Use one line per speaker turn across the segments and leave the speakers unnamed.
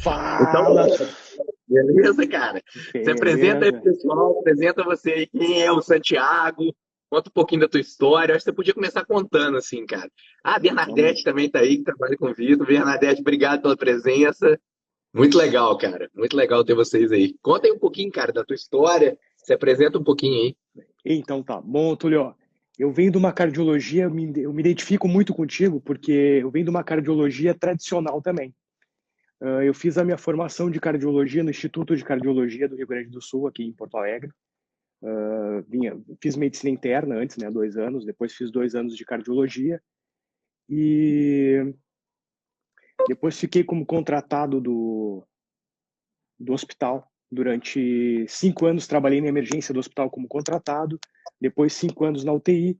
Então,
Fala!
beleza, cara? Se apresenta aí pro
Beleza.
pessoal, apresenta você aí, quem é o Santiago, conta um pouquinho da tua história. Acho que você podia começar contando, assim, cara. Ah, a
Vamos.
Bernadette também tá aí, que trabalha com o Vitor. Bernadette, obrigado pela presença. Muito legal, cara. Muito legal ter vocês aí. Conta aí um pouquinho, cara, da tua história. Se apresenta um pouquinho aí.
Então tá. Bom, Túlio, ó, eu venho de uma cardiologia, eu me identifico muito contigo, porque eu venho de uma cardiologia tradicional também. Eu fiz a minha formação de cardiologia no Instituto de Cardiologia do Rio Grande do Sul, aqui em Porto Alegre. Fiz medicina interna antes, né, 2 anos, depois fiz 2 anos de cardiologia e depois fiquei como contratado do hospital. Durante 5 anos trabalhei na emergência do hospital como contratado, depois 5 anos na UTI,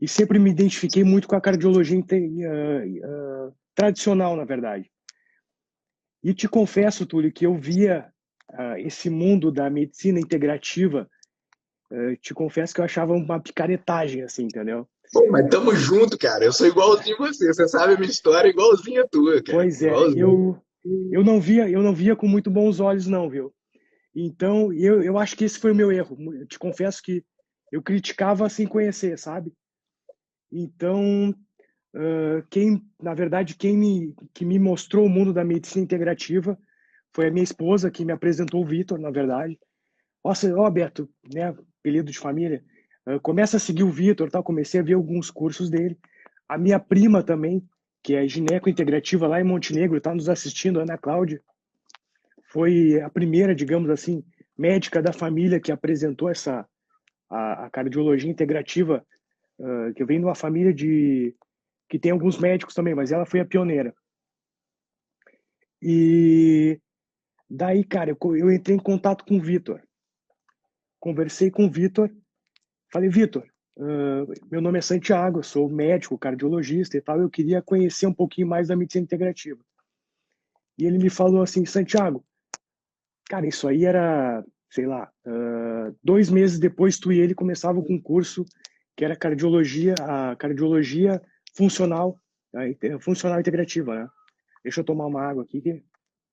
e sempre me identifiquei muito com a cardiologia tradicional, na verdade. E te confesso, Túlio, que eu via esse mundo da medicina integrativa, te confesso que eu achava uma picaretagem, assim, entendeu?
Pô, mas tamo junto, cara. Eu sou igualzinho a você. Você sabe a minha história igualzinha a tua, cara.
Pois é,
Igualzinho.
eu não via com muito bons olhos, não, viu? Então, eu acho que esse foi o meu erro. Eu te confesso que eu criticava sem conhecer, sabe? Então, na verdade, que me mostrou o mundo da medicina integrativa foi a minha esposa, que me apresentou o Vitor, na verdade. Nossa, ó, Beto, né, apelido de família, começa a seguir o Vitor, tal, comecei a ver alguns cursos dele. A minha prima também, que é gineco integrativa lá em Montenegro, está nos assistindo, Ana Cláudia, foi a primeira, digamos assim, médica da família que apresentou a cardiologia integrativa, que eu venho de uma família que tem alguns médicos também, mas ela foi a pioneira. E daí, cara, eu entrei em contato com o Vitor, conversei com o Vitor, falei, Vitor, meu nome é Santiago, eu sou médico, cardiologista e tal, eu queria conhecer um pouquinho mais da medicina integrativa. E ele me falou assim, Santiago, cara, isso aí era, sei lá, 2 meses depois tu e ele começavam com um curso que era a cardiologia funcional, funcional integrativa, né? Deixa eu tomar uma água aqui que...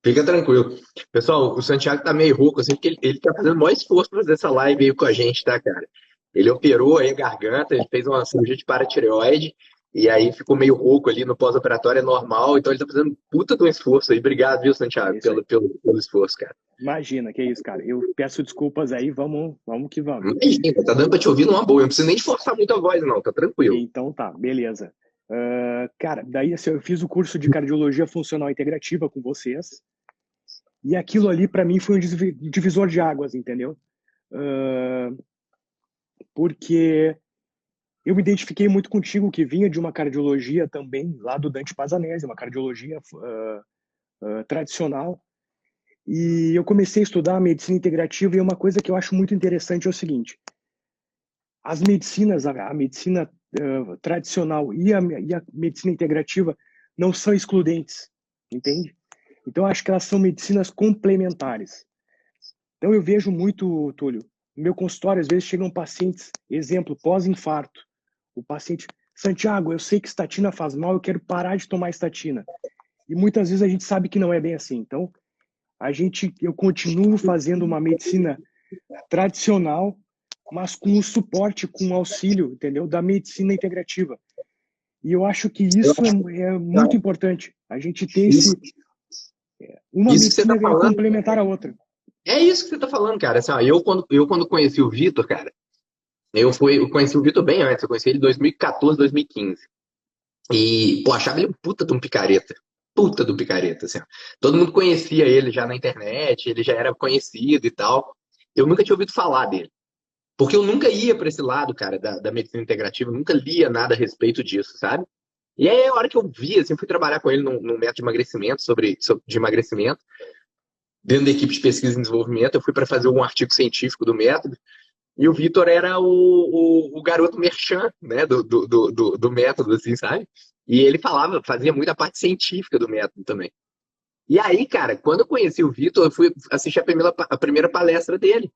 Fica tranquilo. Pessoal, o Santiago tá meio rouco, assim, porque ele tá fazendo o maior esforço pra fazer essa live aí com a gente, tá, cara? Ele operou aí a garganta, ele fez uma cirurgia de paratireoide, e aí ficou meio rouco ali no pós-operatório, é normal, então ele tá fazendo puta de um esforço aí. Obrigado, viu,
É
Santiago,
isso aí.
pelo esforço, cara.
Imagina, que é isso, cara. Eu peço desculpas aí, vamos que vamos.
Imagina, tá dando pra te ouvir numa boa, eu não preciso nem esforçar muito a voz, não, tá tranquilo.
Então tá, beleza. Cara, daí assim, eu fiz o curso de cardiologia funcional integrativa com vocês, e aquilo ali para mim foi um divisor de águas, entendeu? Uh, Porque eu me identifiquei muito contigo, que vinha de uma cardiologia também, lá do Dante Pazanese, uma cardiologia tradicional, e eu comecei a estudar a medicina integrativa, e uma coisa que eu acho muito interessante é o seguinte: as medicinas, a medicina tradicional e a medicina integrativa não são excludentes, entende? Então, acho que elas são medicinas complementares. Então, eu vejo muito, Túlio, no meu consultório, às vezes chegam pacientes, exemplo, pós-infarto. O paciente, Santiago, eu sei que estatina faz mal, eu quero parar de tomar estatina. E muitas vezes a gente sabe que não é bem assim. Então, eu continuo fazendo uma medicina tradicional, mas com o suporte, com o auxílio, entendeu, da medicina integrativa. E eu acho que
Eu
isso
acho
é
que
muito importante, a gente ter
isso,
uma
isso que você
medicina
tá falando,
complementar a outra.
é isso que você tá falando, cara. Assim, ó, eu quando conheci o Vitor, cara, eu conheci o Vitor bem antes, eu conheci ele em 2014, 2015. E, pô, achava ele um puta de um picareta. Puta do picareta, assim. Ó. Todo mundo conhecia ele já na internet, ele já era conhecido e tal. Eu nunca tinha ouvido falar dele. Porque eu nunca ia para esse lado, cara, da medicina integrativa, eu nunca lia nada a respeito disso, sabe? E aí, a hora que eu vi, assim, fui trabalhar com ele num método de emagrecimento, de emagrecimento, dentro da equipe de pesquisa e desenvolvimento, eu fui para fazer um artigo científico do método, e o Vitor era o garoto merchan, né, do método, assim, sabe? E ele falava, fazia muita parte científica do método também. E aí, cara, quando eu conheci o Vitor, eu fui assistir a primeira palestra dele.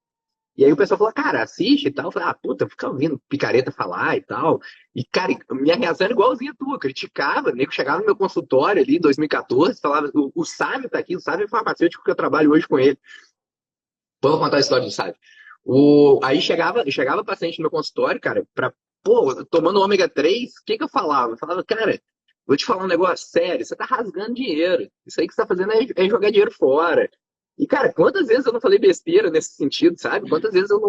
E aí o pessoal falou, cara, assiste e tal. Eu falei, ah, puta, fica ouvindo picareta falar e tal. E, cara, minha reação era igualzinha a tua, eu criticava, nego chegava no meu consultório ali em 2014, falava, o Sávio tá aqui, o Sávio é farmacêutico que eu trabalho hoje com ele. Vou contar a história do Sávio. Aí chegava paciente no meu consultório, cara, pô, tomando ômega 3, o que que eu falava? Eu falava, cara, vou te falar um negócio sério, você tá rasgando dinheiro. Isso aí que você tá fazendo é jogar dinheiro fora. E, cara, quantas vezes eu não falei besteira nesse sentido, sabe? Quantas vezes eu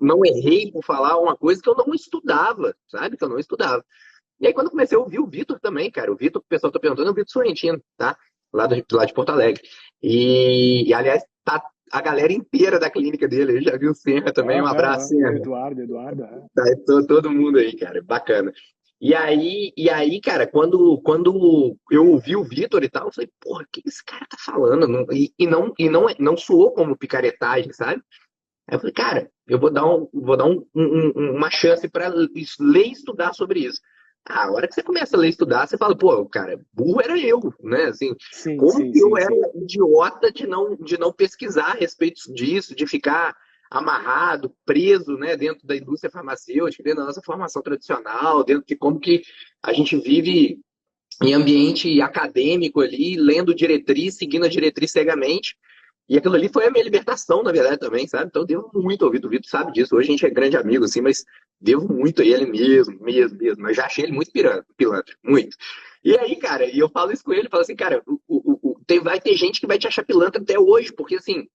não errei por falar uma coisa que eu não estudava, sabe? Que eu não estudava. E aí, quando eu comecei a ouvir o Vitor também, cara, o Vitor, o pessoal tá perguntando, é o Vitor Sorrentino, tá? Lá de Porto Alegre. Aliás, tá a galera inteira da clínica dele, eu já vi o Serra também, um abraço,
O
Serra.
Eduardo.
Tá, todo mundo aí, cara, bacana. E aí, cara, quando eu ouvi o Vitor e tal, eu falei, porra, o que esse cara tá falando? Não soou como picaretagem, sabe? Aí eu falei, cara, eu vou dar uma chance para ler e estudar sobre isso. Ah, a hora que você começa a ler e estudar, você fala, pô, cara, burro era eu, né? Assim,
Sim,
como
sim,
que eu
sim,
era
sim.
idiota de não pesquisar a respeito disso, de ficar amarrado, preso, né, dentro da indústria farmacêutica, dentro da nossa formação tradicional, dentro de como que a gente vive em ambiente acadêmico ali, lendo diretriz, seguindo a diretriz cegamente. E aquilo ali foi a minha libertação, na verdade, também, sabe? Então eu devo muito ao Vitor. O Vitor sabe disso. Hoje a gente é grande amigo, assim, mas devo muito a ele mesmo. Mas já achei ele muito pilantra, muito. E aí, cara, e eu falo isso com ele, falo assim, cara, vai ter gente que vai te achar pilantra até hoje, porque assim,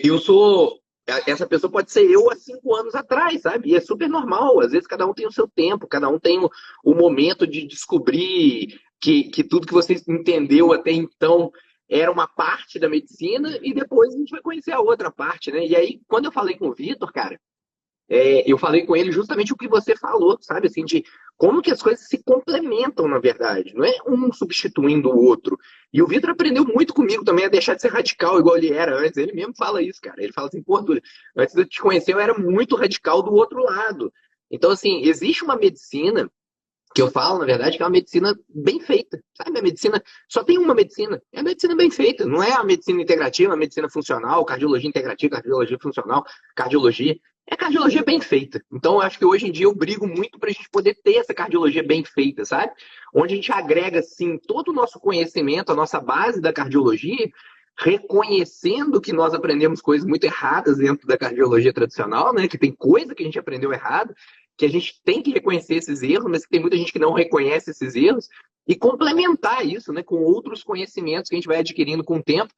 eu sou. Essa pessoa pode ser eu há 5 anos atrás, sabe? E é super normal. Às vezes cada um tem o seu tempo, cada um tem o momento de descobrir que tudo que você entendeu até então era uma parte da medicina e depois a gente vai conhecer a outra parte, né? E aí, quando eu falei com o Vitor, cara, eu falei com ele justamente o que você falou, sabe? Assim, de como que as coisas se complementam, na verdade. Não é um substituindo o outro. E o Vitor aprendeu muito comigo também a deixar de ser radical, igual ele era antes. Ele mesmo fala isso, cara. Ele fala assim, pô, Túlio, antes de eu te conhecer, eu era muito radical do outro lado. Então, assim, existe uma medicina que eu falo, na verdade, que é uma medicina bem feita, sabe? A medicina, só tem uma medicina, é a medicina bem feita, não é a medicina integrativa, a medicina funcional, cardiologia integrativa, cardiologia funcional, cardiologia, é cardiologia bem feita. Então, eu acho que hoje em dia eu brigo muito para a gente poder ter essa cardiologia bem feita, sabe? Onde a gente agrega, assim, todo o nosso conhecimento, a nossa base da cardiologia, reconhecendo que nós aprendemos coisas muito erradas dentro da cardiologia tradicional, né? Que tem coisa que a gente aprendeu errado, que a gente tem que reconhecer esses erros, mas que tem muita gente que não reconhece esses erros, e complementar isso, né, com outros conhecimentos que a gente vai adquirindo com o tempo,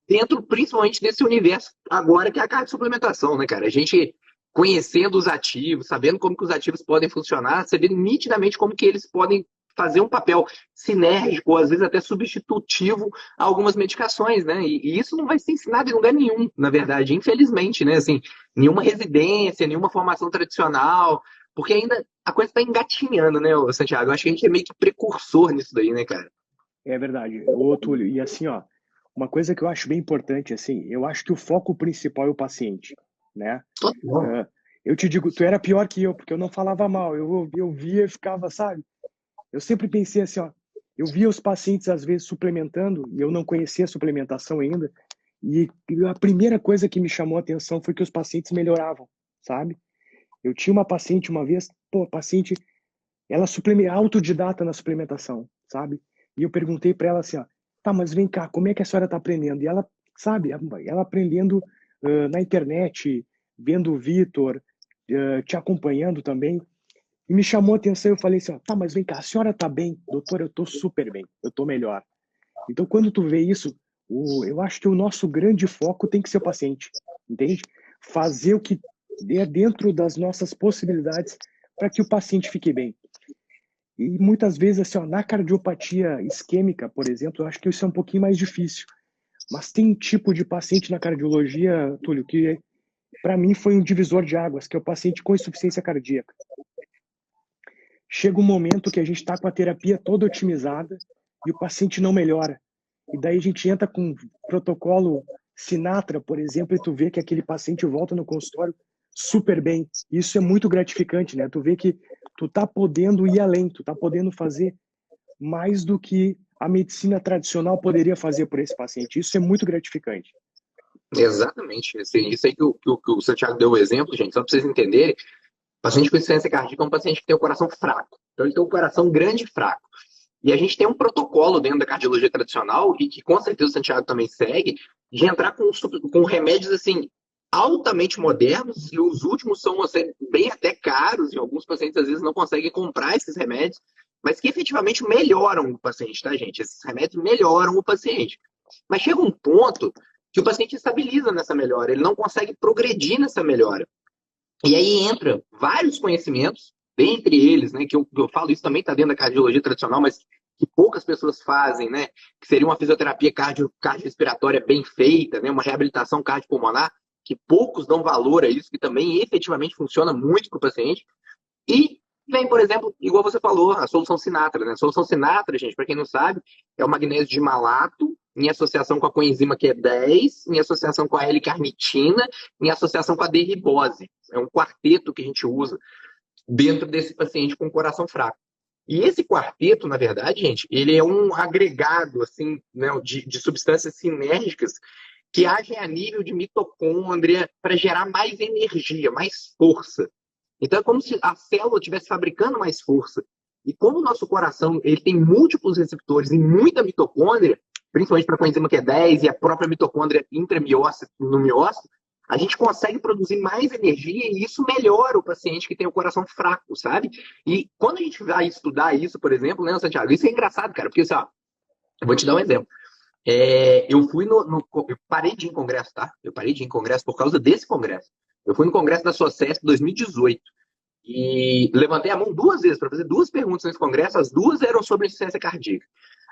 dentro principalmente desse universo agora que é a carta de suplementação, né, cara? A gente conhecendo os ativos, sabendo como que os ativos podem funcionar, você vê nitidamente como que eles podem fazer um papel sinérgico, ou às vezes até substitutivo a algumas medicações, né? E isso não vai ser ensinado em lugar nenhum, na verdade, infelizmente, né? Assim, nenhuma residência, nenhuma formação tradicional, porque ainda a coisa está engatinhando, né, Santiago? Eu acho que a gente é meio que precursor nisso daí, né, cara?
É verdade. Ô, Túlio, e assim, ó, uma coisa que eu acho bem importante, assim, eu acho que o foco principal é o paciente, né?
Total.
Ah, eu te digo, tu era pior que eu, porque eu não falava mal, eu via e ficava, sabe? Eu sempre pensei assim, ó, eu via os pacientes às vezes suplementando, e eu não conhecia a suplementação ainda, e a primeira coisa que me chamou a atenção foi que os pacientes melhoravam, sabe? Eu tinha uma paciente uma vez, pô, paciente, ela autodidata na suplementação, sabe? E eu perguntei para ela assim, ó, tá, mas vem cá, como é que a senhora tá aprendendo? E ela, sabe, ela aprendendo na internet, vendo o Vitor, te acompanhando também, e me chamou a atenção, eu falei assim, ó, tá, mas vem cá, a senhora tá bem? Doutor, eu tô super bem, eu tô melhor. Então, quando tu vê isso, eu acho que o nosso grande foco tem que ser o paciente, entende? Fazer o que é dentro das nossas possibilidades para que o paciente fique bem. E muitas vezes, assim, ó, na cardiopatia isquêmica, por exemplo, eu acho que isso é um pouquinho mais difícil. Mas tem um tipo de paciente na cardiologia, Túlio, que para mim foi um divisor de águas, que é o paciente com insuficiência cardíaca. Chega um momento que a gente está com a terapia toda otimizada e o paciente não melhora. E daí a gente entra com um protocolo Sinatra, por exemplo, e tu vê que aquele paciente volta no consultório super bem. Isso é muito gratificante, né? Tu vê que tu tá podendo ir além, tu tá podendo fazer mais do que a medicina tradicional poderia fazer por esse paciente. Isso é muito gratificante.
Exatamente. Isso aí que o Santiago deu o exemplo, gente, só para vocês entenderem. Paciente com insuficiência cardíaca é um paciente que tem o coração fraco. Então, ele tem um coração grande e fraco. E a gente tem um protocolo dentro da cardiologia tradicional, e que com certeza o Santiago também segue, de entrar com remédios assim altamente modernos, e os últimos são assim, bem até caros, e alguns pacientes às vezes não conseguem comprar esses remédios, mas que efetivamente melhoram o paciente, tá, gente? Esses remédios melhoram o paciente. Mas chega um ponto que o paciente estabiliza nessa melhora, ele não consegue progredir nessa melhora. E aí entra vários conhecimentos, dentre eles, né, que eu falo, isso também está dentro da cardiologia tradicional, mas que poucas pessoas fazem, né, que seria uma fisioterapia cardiorrespiratória bem feita, né, uma reabilitação cardiopulmonar, que poucos dão valor a isso, que também efetivamente funciona muito para o paciente. E vem, por exemplo, igual você falou, a solução Sinatra, né? A solução Sinatra, gente, para quem não sabe, é o magnésio de malato em associação com a coenzima Q10, em associação com a L-carnitina, em associação com a D-ribose. É um quarteto que a gente usa dentro desse paciente com coração fraco. E esse quarteto, na verdade, gente, ele é um agregado assim, né, de substâncias sinérgicas que agem a nível de mitocôndria para gerar mais energia, mais força. Então é como se a célula estivesse fabricando mais força. E como o nosso coração ele tem múltiplos receptores e muita mitocôndria, principalmente para a coenzima Q10 e a própria mitocôndria intramiócito, no miócito, a gente consegue produzir mais energia e isso melhora o paciente que tem o coração fraco, sabe? E quando a gente vai estudar isso, por exemplo, né, Santiago, isso é engraçado, cara, porque assim, ó, eu vou te dar um exemplo. Eu fui eu parei de ir em congresso, tá? Eu parei de ir em congresso por causa desse congresso. Eu fui no congresso da SOCESP 2018 e levantei a mão 2 vezes para fazer 2 perguntas nesse congresso. As 2 eram sobre insuficiência cardíaca.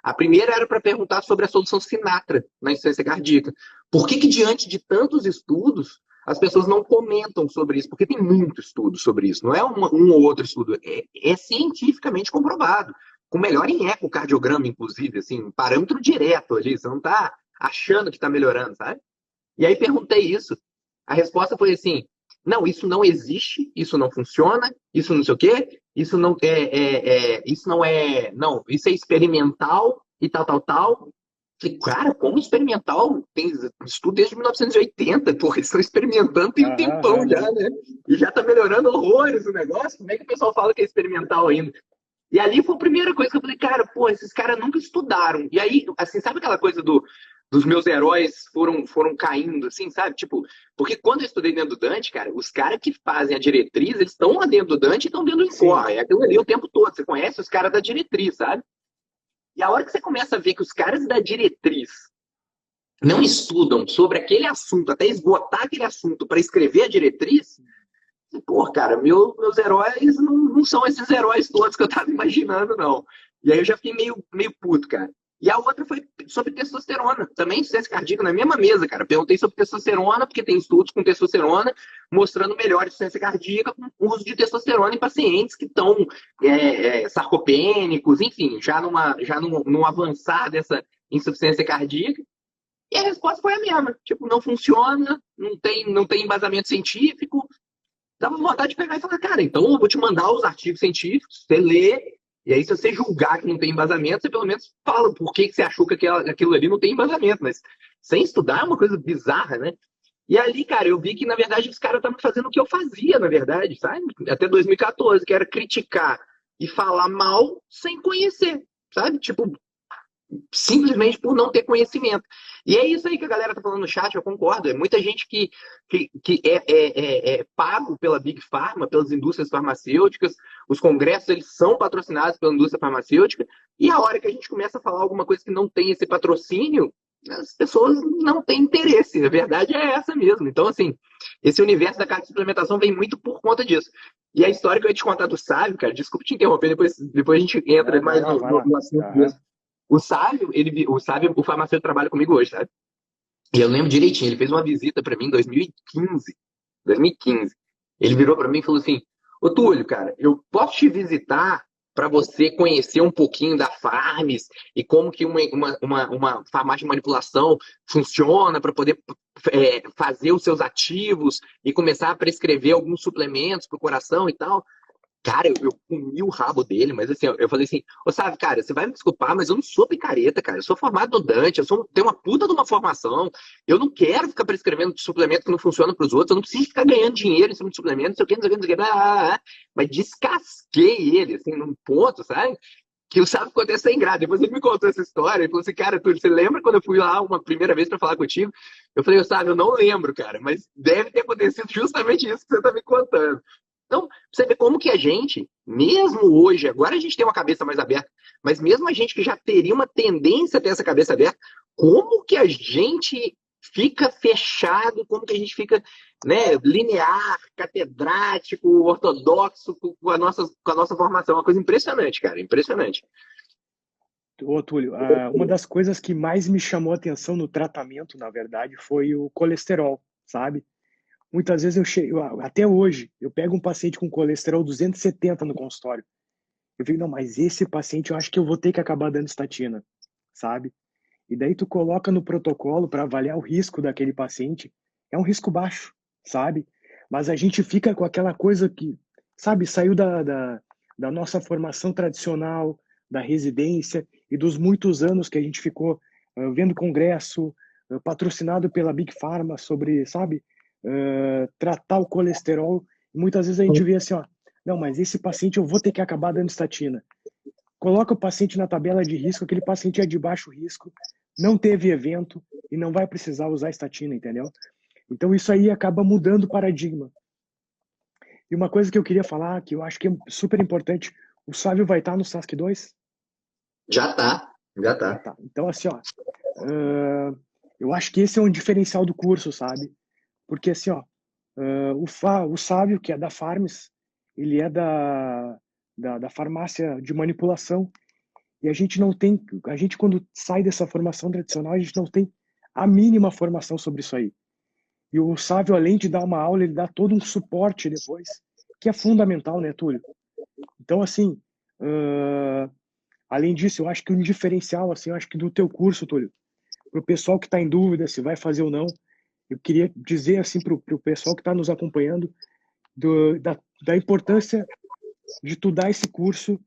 A primeira era para perguntar sobre a solução Sinatra na insuficiência cardíaca. Por que diante de tantos estudos, as pessoas não comentam sobre isso? Porque tem muito estudo sobre isso. Não é um ou outro estudo. É cientificamente comprovado. Com melhor em ecocardiograma, inclusive, assim, um parâmetro direto ali. Você não está achando que está melhorando, sabe? E aí perguntei isso. A resposta foi assim: não, isso não existe, isso não funciona, isso não sei o quê, isso não isso não é, não, isso é experimental e tal, tal, tal. Falei, cara, como experimental? Tem estudo desde 1980, porra, eles estão experimentando tem um tempão já, né? E já tá melhorando horrores o negócio. Como é que o pessoal fala que é experimental ainda? E ali foi a primeira coisa que eu falei, cara, pô, esses caras nunca estudaram. E aí, assim, sabe aquela coisa dos meus heróis foram caindo, assim, sabe? Tipo, porque quando eu estudei dentro do Dante, cara, os caras que fazem a diretriz, eles estão lá dentro do Dante e estão dentro do Incor. É aquilo ali o tempo todo. Você conhece os caras da diretriz, sabe? E a hora que você começa a ver que os caras da diretriz não estudam sobre aquele assunto, até esgotar aquele assunto para escrever a diretriz, pô, cara, meus heróis não são esses heróis todos que eu tava imaginando, não. E aí eu já fiquei meio puto, cara. E a outra foi sobre testosterona. Também insuficiência cardíaca na mesma mesa, cara. Perguntei sobre testosterona, porque tem estudos com testosterona mostrando melhor insuficiência cardíaca com o uso de testosterona em pacientes que estão sarcopênicos, enfim, já num avançar dessa insuficiência cardíaca. E a resposta foi a mesma. Tipo, não funciona, não tem embasamento científico. Dava vontade de pegar e falar, cara, então eu vou te mandar os artigos científicos, você lê, e aí se você julgar que não tem embasamento, você pelo menos fala por que você achou que aquilo ali não tem embasamento, mas sem estudar é uma coisa bizarra, né? E ali, cara, eu vi que, na verdade, os caras estavam fazendo o que eu fazia, na verdade, sabe? Até 2014, que era criticar e falar mal sem conhecer, sabe? Tipo, simplesmente por não ter conhecimento. E é isso aí que a galera tá falando no chat, eu concordo. É muita gente que é pago pela Big Pharma, pelas indústrias farmacêuticas. Os congressos, eles são patrocinados pela indústria farmacêutica. E a hora que a gente começa a falar alguma coisa que não tem esse patrocínio, as pessoas não têm interesse. A verdade é essa mesmo. Então, assim, esse universo da carta de suplementação vem muito por conta disso. E a história que eu ia te contar do Sávio, cara, desculpa te interromper, depois a gente entra mais no assunto mesmo. O Sávio, o farmacêutico trabalha comigo hoje, sabe? E eu lembro direitinho, ele fez uma visita para mim em 2015. 2015. Ele virou para mim e falou assim: Ô Túlio, cara, eu posso te visitar para você conhecer um pouquinho da Farms e como que uma farmácia de manipulação funciona para poder fazer os seus ativos e começar a prescrever alguns suplementos para o coração e tal. Cara, eu comi o rabo dele, mas assim, eu falei assim, ô Sávio, cara, você vai me desculpar, mas eu não sou picareta, cara. Eu sou formado no Dante, tenho uma puta de uma formação. Eu não quero ficar prescrevendo suplemento que não funciona pros outros, eu não preciso ficar ganhando dinheiro em cima de suplemento, não sei o que, não sei o que, não sei o que, mas descasquei ele, assim, num ponto, sabe? Que o Sávio ficou até sem graça. Depois ele me contou essa história, ele falou assim, cara, Túlio, você lembra quando eu fui lá uma primeira vez pra falar contigo? Eu falei, ô Sávio, eu não lembro, cara, mas deve ter acontecido justamente isso que você tá me contando. Então, você vê como que a gente, mesmo hoje, agora a gente tem uma cabeça mais aberta, mas mesmo a gente que já teria uma tendência a ter essa cabeça aberta, como que a gente fica fechado, como que a gente fica, né, linear, catedrático, ortodoxo com a nossa formação. É uma coisa impressionante, cara, impressionante.
Ô, Túlio, uma das coisas que mais me chamou a atenção no tratamento, na verdade, foi o colesterol, sabe? Muitas vezes até hoje, eu pego um paciente com colesterol 270 no consultório. Eu fico, não, mas esse paciente eu acho que eu vou ter que acabar dando estatina, sabe? E daí tu coloca no protocolo para avaliar o risco daquele paciente. É um risco baixo, sabe? Mas a gente fica com aquela coisa que, sabe, saiu da nossa formação tradicional, da residência e dos muitos anos que a gente ficou vendo congresso, patrocinado pela Big Pharma sobre, sabe, tratar o colesterol. E muitas vezes a gente vê assim, ó, não, mas esse paciente eu vou ter que acabar dando estatina. Coloca o paciente na tabela de risco, aquele paciente é de baixo risco, não teve evento e não vai precisar usar estatina, entendeu? Então isso aí acaba mudando o paradigma. E uma coisa que eu queria falar, que eu acho que é super importante, o Sávio vai estar no SASC 2?
Já tá, já
Já
tá.
tá. Então, assim, ó, eu acho que esse é um diferencial do curso, sabe? Porque, assim, ó, o Sávio, que é da Farms, ele é da farmácia de manipulação. E a gente não tem, a gente quando sai dessa formação tradicional, a gente não tem a mínima formação sobre isso aí. E o Sávio, além de dar uma aula, ele dá todo um suporte depois, que é fundamental, né, Túlio? Então, assim, além disso, eu acho que um diferencial, assim, eu acho que do teu curso, Túlio, para o pessoal que está em dúvida se vai fazer ou não, eu queria dizer, assim, para o pessoal que está nos acompanhando, da importância de tu dar esse curso.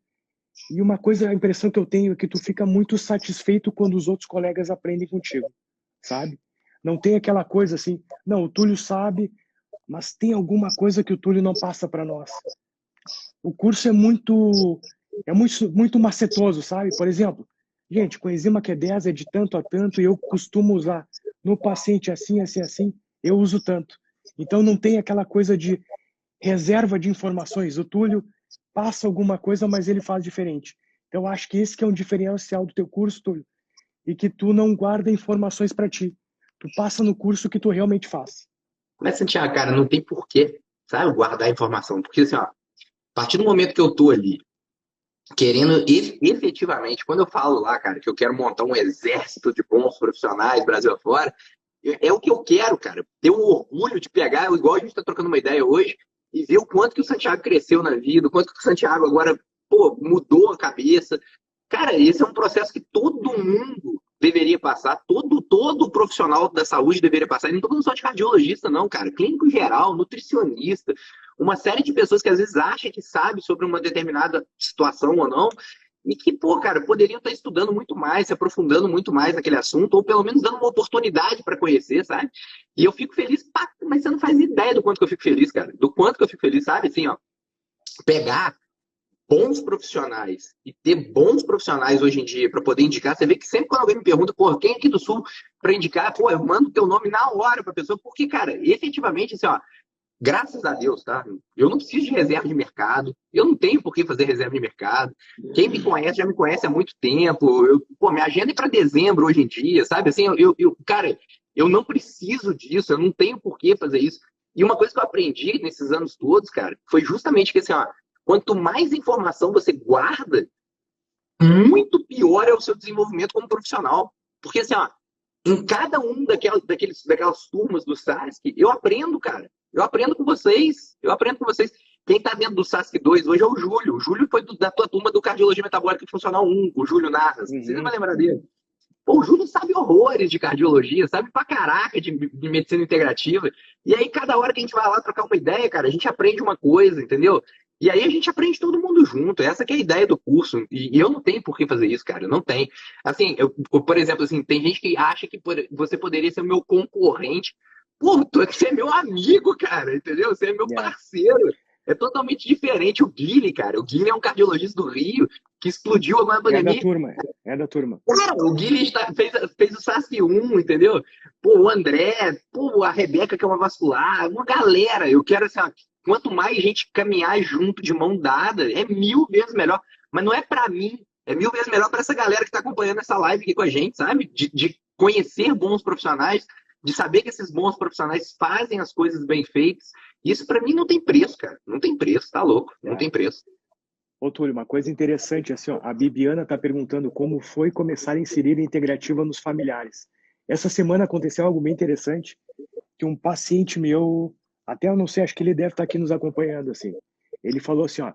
E uma coisa, a impressão que eu tenho é que tu fica muito satisfeito quando os outros colegas aprendem contigo, sabe? Não tem aquela coisa assim, não, o Túlio sabe, mas tem alguma coisa que o Túlio não passa para nós. O curso é muito macetoso, sabe? Por exemplo, gente, coenzima Q10 é de tanto a tanto e eu costumo usar no paciente assim, assim, assim, eu uso tanto. Então não tem aquela coisa de reserva de informações. O Túlio passa alguma coisa, mas ele faz diferente. Então, acho que esse que é um diferencial do teu curso, Túlio, e que tu não guarda informações para ti. Tu passa no curso o que tu realmente faz.
Mas, Santiago, cara, não tem porquê, sabe, guardar informação. Porque, assim, ó, a partir do momento que eu tô ali, querendo efetivamente, quando eu falo lá, cara, que eu quero montar um exército de bons profissionais, Brasil afora, é o que eu quero, cara. Ter um orgulho de pegar, igual a gente está trocando uma ideia hoje, e ver o quanto que o Santiago cresceu na vida, o quanto que o Santiago agora, pô, mudou a cabeça. Cara, esse é um processo que todo mundo deveria passar, todo profissional da saúde deveria passar. E não estou falando só de cardiologista, não, cara. Clínico geral, nutricionista, uma série de pessoas que às vezes acham que sabe sobre uma determinada situação ou não, e que, pô, cara, poderiam estar estudando muito mais, se aprofundando muito mais naquele assunto, ou pelo menos dando uma oportunidade para conhecer, sabe? E eu fico feliz, pá, mas você não faz ideia do quanto que eu fico feliz, cara. Do quanto que eu fico feliz, sabe? Assim, ó, pegar bons profissionais e ter bons profissionais hoje em dia para poder indicar, você vê que sempre quando alguém me pergunta, pô, quem aqui do Sul para indicar, pô, eu mando teu nome na hora para a pessoa, porque, cara, efetivamente, assim, ó, graças a Deus, tá? Eu não preciso de reserva de mercado, eu não tenho por que fazer reserva de mercado. Quem me conhece já me conhece há muito tempo. Pô, minha agenda é para dezembro hoje em dia, sabe? Assim, cara, eu não preciso disso, eu não tenho por que fazer isso. E uma coisa que eu aprendi nesses anos todos, cara, foi justamente que assim, ó, quanto mais informação você guarda, muito pior é o seu desenvolvimento como profissional. Porque assim, ó, em cada um daquelas turmas do SASC, eu aprendo, cara. Eu aprendo com vocês. Eu aprendo com vocês. Quem está dentro do SASC 2 hoje é o Júlio. O Júlio foi da tua turma do Cardiologia Metabólica Funcional 1, o Júlio Narras. Vocês não vão lembrar dele. Pô, o Júlio sabe horrores de cardiologia, sabe pra caraca de medicina integrativa. E aí, cada hora que a gente vai lá trocar uma ideia, cara, a gente aprende uma coisa, entendeu? E aí a gente aprende todo mundo junto. Essa que é a ideia do curso. E eu não tenho por que fazer isso, cara. Eu não tenho. Assim, por exemplo, assim, tem gente que acha que você poderia ser o meu concorrente. Pô, você é meu amigo, cara, entendeu? Você é meu
É,
parceiro. É totalmente diferente o Guilherme, cara. O Guilherme é um cardiologista do Rio que explodiu a
é da
pandemia.
turma, é da turma.
Cara, o Guilherme fez o SASP-1, entendeu? Pô, o André, pô, a Rebeca, que é uma vascular, uma galera. Eu quero, assim, ó, quanto mais gente caminhar junto, de mão dada, é 1000 vezes melhor. Mas não é pra mim, é 1000 vezes melhor pra essa galera que tá acompanhando essa live aqui com a gente, sabe? De conhecer bons profissionais, de saber que esses bons profissionais fazem as coisas bem feitas. Isso pra mim não tem preço, cara. Não tem preço, tá louco? Não
É.
tem preço.
Ô, Túlio, uma coisa interessante, assim, ó, a Bibiana está perguntando como foi começar a inserir a integrativa nos familiares. Essa semana aconteceu algo bem interessante, que um paciente meu, até eu não sei, acho que ele deve estar aqui nos acompanhando, assim. Ele falou assim, ó,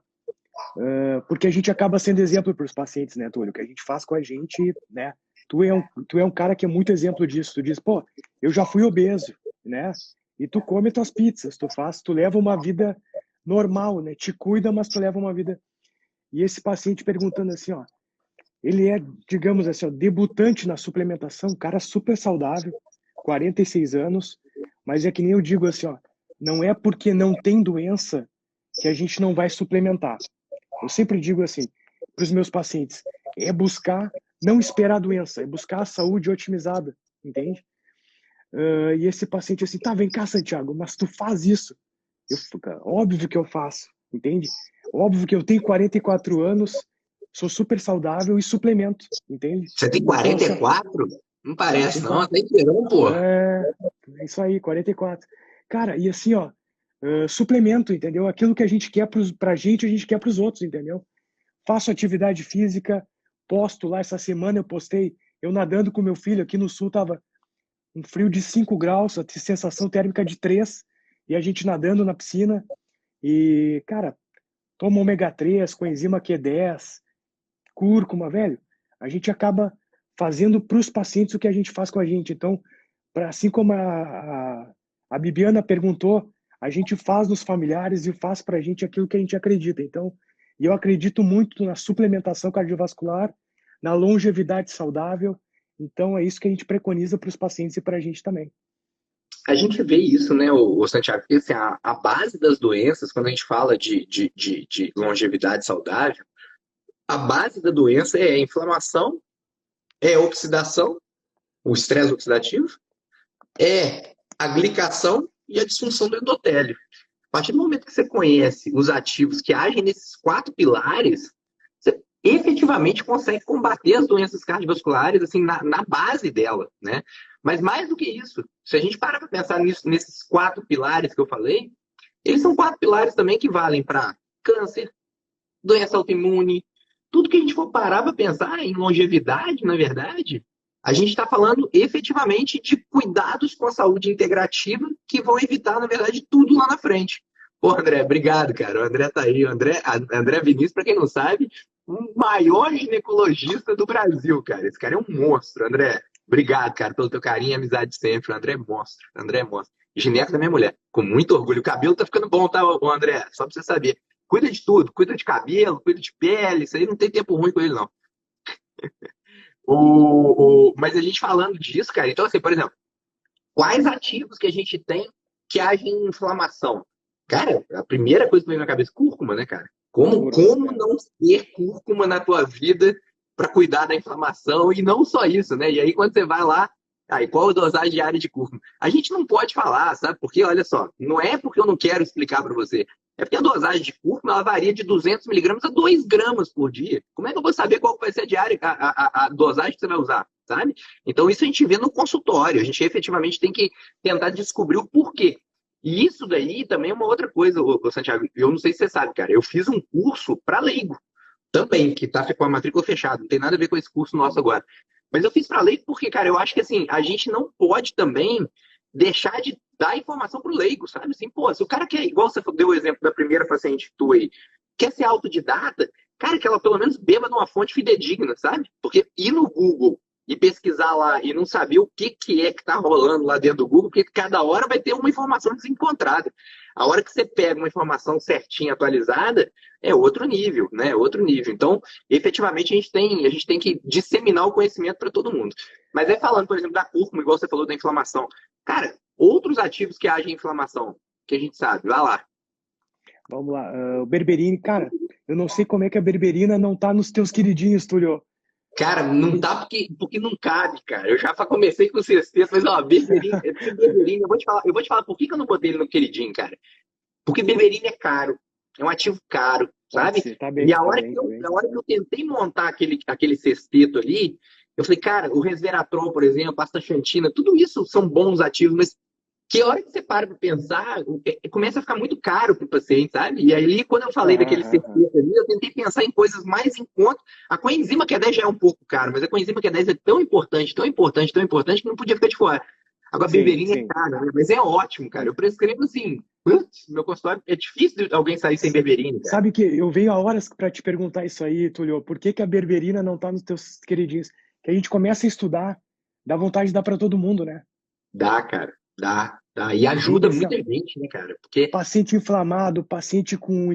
porque a gente acaba sendo exemplo para os pacientes, né, Túlio? O que a gente faz com a gente, né? Tu é um cara que é muito exemplo disso. Tu diz, pô, eu já fui obeso, né? E tu come tuas pizzas, tu leva uma vida normal, né? Te cuida, mas tu leva uma vida. E esse paciente perguntando assim, ó, ele é, digamos assim, ó, debutante na suplementação, cara super saudável, 46 anos, mas é que nem eu digo assim, ó, não é porque não tem doença que a gente não vai suplementar. Eu sempre digo assim para os meus pacientes, é buscar, não esperar a doença, é buscar a saúde otimizada, entende? E esse paciente assim, tá, vem cá, Santiago, mas tu faz isso. Óbvio que eu faço, entende? Óbvio que eu tenho 44 anos, sou super saudável e suplemento, entende?
Você tem
Então, assim, ó,
44? Não parece, não.
44.
Tá inteirão, pô.
É isso aí, 44. Cara, e assim, ó, suplemento, entendeu? Aquilo que a gente quer pra gente, a gente quer pros outros, entendeu? Faço atividade física, posto lá essa semana, eu postei, eu nadando com meu filho aqui no sul, tava um frio de 5 graus, a sensação térmica de 3 e a gente nadando na piscina. E, cara, toma ômega 3, coenzima Q10, cúrcuma, velho. A gente acaba fazendo para os pacientes o que a gente faz com a gente. Então, assim como a Bibiana perguntou, a gente faz nos familiares e faz para a gente aquilo que a gente acredita. Então, e eu acredito muito na suplementação cardiovascular, na longevidade saudável. Então, é isso que a gente preconiza para os pacientes e para a gente também.
A gente vê isso, né, o Santiago, porque assim, a base das doenças, quando a gente fala de longevidade saudável, a base da doença é a inflamação, é a oxidação, o estresse oxidativo, é a glicação e a disfunção do endotélio. A partir do momento que você conhece os ativos que agem nesses 4 pilares, você efetivamente consegue combater as doenças cardiovasculares assim, na base dela, né? Mas mais do que isso, se a gente parar para pensar nesses 4 pilares que eu falei, eles são 4 pilares também que valem para câncer, doença autoimune, tudo que a gente for parar para pensar em longevidade, na verdade, a gente está falando efetivamente de cuidados com a saúde integrativa que vão evitar, na verdade, tudo lá na frente. Pô, André, obrigado, cara. O André tá aí. O André Vinícius, para quem não sabe, o maior ginecologista do Brasil, cara. Esse cara é um monstro, André. Obrigado, cara, pelo teu carinho e amizade sempre. O André é monstro. O André é monstro. Gineco da minha mulher. Com muito orgulho. O cabelo tá ficando bom, tá, ô André? Só pra você saber. Cuida de tudo. Cuida de cabelo, cuida de pele. Isso aí não tem tempo ruim com ele, não. Mas a gente falando disso, cara, então assim, por exemplo, quais ativos que a gente tem que agem em inflamação? Cara, a primeira coisa que vem na cabeça é cúrcuma, né, cara? Como não ter cúrcuma na tua vida para cuidar da inflamação e não só isso, né? E aí quando você vai lá, aí qual a dosagem diária de cúrcuma? A gente não pode falar, sabe? Porque olha só, não é porque eu não quero explicar para você. É porque a dosagem de cúrcuma ela varia de 200 miligramas a 2 gramas por dia. Como é que eu vou saber qual vai ser a diária, a dosagem que você vai usar, sabe? Então isso a gente vê no consultório. A gente efetivamente tem que tentar descobrir o porquê. E isso daí também é uma outra coisa, Santiago. Eu não sei se você sabe, cara. Eu fiz um curso para leigo também, que tá com a matrícula fechada. Não tem nada a ver com esse curso nosso agora. Mas eu fiz para leigo porque, cara, eu acho que assim, a gente não pode também deixar de dar informação pro leigo, sabe? Assim, pô, se o cara quer, igual você deu o exemplo da primeira paciente tua aí, quer ser autodidata, cara, que ela pelo menos beba numa fonte fidedigna, sabe? Porque ir no Google e pesquisar lá e não saber o que é que tá rolando lá dentro do Google, porque cada hora vai ter uma informação desencontrada. A hora que você pega uma informação certinha, atualizada, é outro nível, né? Outro nível. Então, efetivamente, a gente tem que disseminar o conhecimento para todo mundo. Mas aí falando, por exemplo, da cúrcuma, igual você falou da inflamação. Cara, outros ativos que agem em inflamação, que a gente sabe, vai lá.
Vamos lá. O berberine, cara, eu não sei como é que a berberina não tá nos teus queridinhos, Tulio.
Cara, não tá porque não cabe, cara. Eu já comecei com o sexteto, mas ó, Berberine, eu vou te falar por que eu não botei ele no queridinho, cara. Porque Berberine é caro, é um ativo caro,
Pode
sabe?
ser, tá
E
bem,
a
tá
hora que
bem, tá
eu,
bem.
a hora que eu tentei montar aquele sexteto ali, eu falei, cara, o resveratrol, por exemplo, astaxantina, tudo isso são bons ativos, mas que hora que você para para pensar, começa a ficar muito caro para o paciente, sabe? E aí, quando eu falei
Aham,
daquele
aham.
sexteto ali, eu tentei pensar em coisas mais em conta. A coenzima Q10 já é um pouco caro, mas a coenzima Q10 é tão importante, tão importante, tão importante que não podia ficar de fora. Agora, a
Sim,
berberina é
sim.
cara, né? Mas é ótimo, cara. Eu prescrevo assim, putz, meu consultório é difícil de alguém sair sem berberina, cara.
Sabe que eu venho há horas para te perguntar isso aí, Tulio. Por que que a berberina não tá nos teus queridinhos? Que a gente começa a estudar, dá vontade de dar para todo mundo, né?
Dá, cara, dá. E
Tem
ajuda
assim, ó,
muita gente, né, cara? Porque
paciente inflamado, paciente com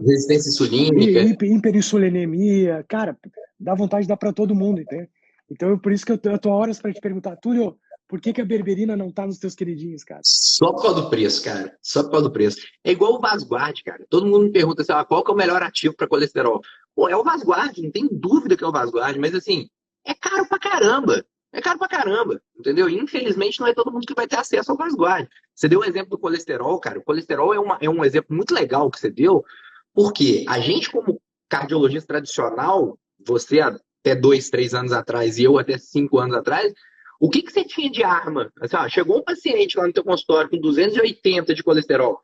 resistência insulínica,
hiperinsulinemia, cara, dá vontade de dar para todo mundo, entende? Então, por isso que eu tô há horas para te perguntar, Túlio, por que que a berberina não tá nos teus queridinhos, cara?
só por causa do preço, cara. Só por causa do preço. É igual o Vasguard, cara. Todo mundo me pergunta assim, qual que é o melhor ativo para colesterol? Pô, é o Vasguard, não tem dúvida que é o Vasguard, mas assim, é caro pra caramba. É caro pra caramba, entendeu? E, infelizmente não é todo mundo que vai ter acesso ao Vasguard. Você deu o exemplo do colesterol, cara. O colesterol é um exemplo muito legal que você deu, porque a gente, como cardiologista tradicional, você até 2, 3 anos atrás e eu até 5 anos atrás, o que que você tinha de arma? Assim, chegou um paciente lá no teu consultório com 280 de colesterol.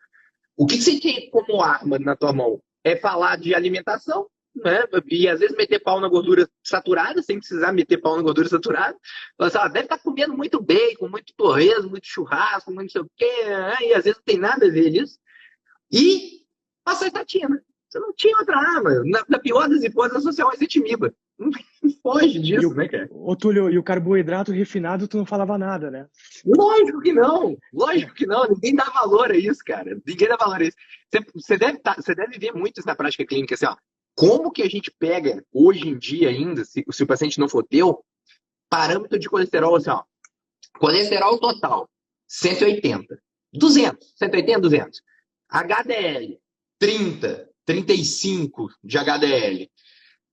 O que que você tinha como arma na tua mão? É falar de alimentação, né? E às vezes meter pau na gordura saturada, sem precisar meter pau na gordura saturada. Falar assim, deve estar comendo muito bacon, muito torresmo, muito churrasco, muito não sei o quê, né? E às vezes não tem nada a ver isso. E passar estatina. Você não tinha outra arma. Na pior das hipóteses, associar um azitimiba. Não foge
E
disso, né, cara?
ô, Túlio, e o carboidrato refinado, tu não falava nada, né?
Lógico que não, lógico que não. Ninguém dá valor a isso, cara. Ninguém dá valor a isso. Você deve ver muito isso na prática clínica, assim, como que a gente pega hoje em dia ainda, se o paciente não for teu, parâmetro de colesterol, assim, colesterol total, 180, 200, 180, 200. HDL, 30, 35 de HDL.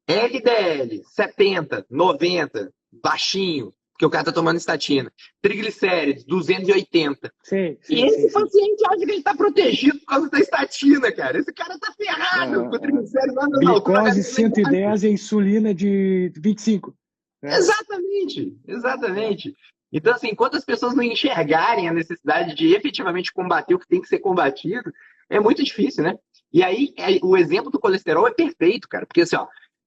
LDL, 70, 90, baixinho, porque o cara tá tomando estatina. Triglicéridos, 280.
Sim,
E
sim, sim,
esse
sim.
paciente acha que ele tá protegido por causa da estatina, cara. Esse cara tá ferrado,
Aham,
com o
aham.
triglicéridos lá na altura,
Glicose
HDL lá embaixo.
110 e a insulina de 25, né?
Exatamente,
É.
exatamente. Então, assim, enquanto as pessoas não enxergarem a necessidade de efetivamente combater o que tem que ser combatido, é muito difícil, né? E aí, o exemplo do colesterol é perfeito, cara. Porque, assim,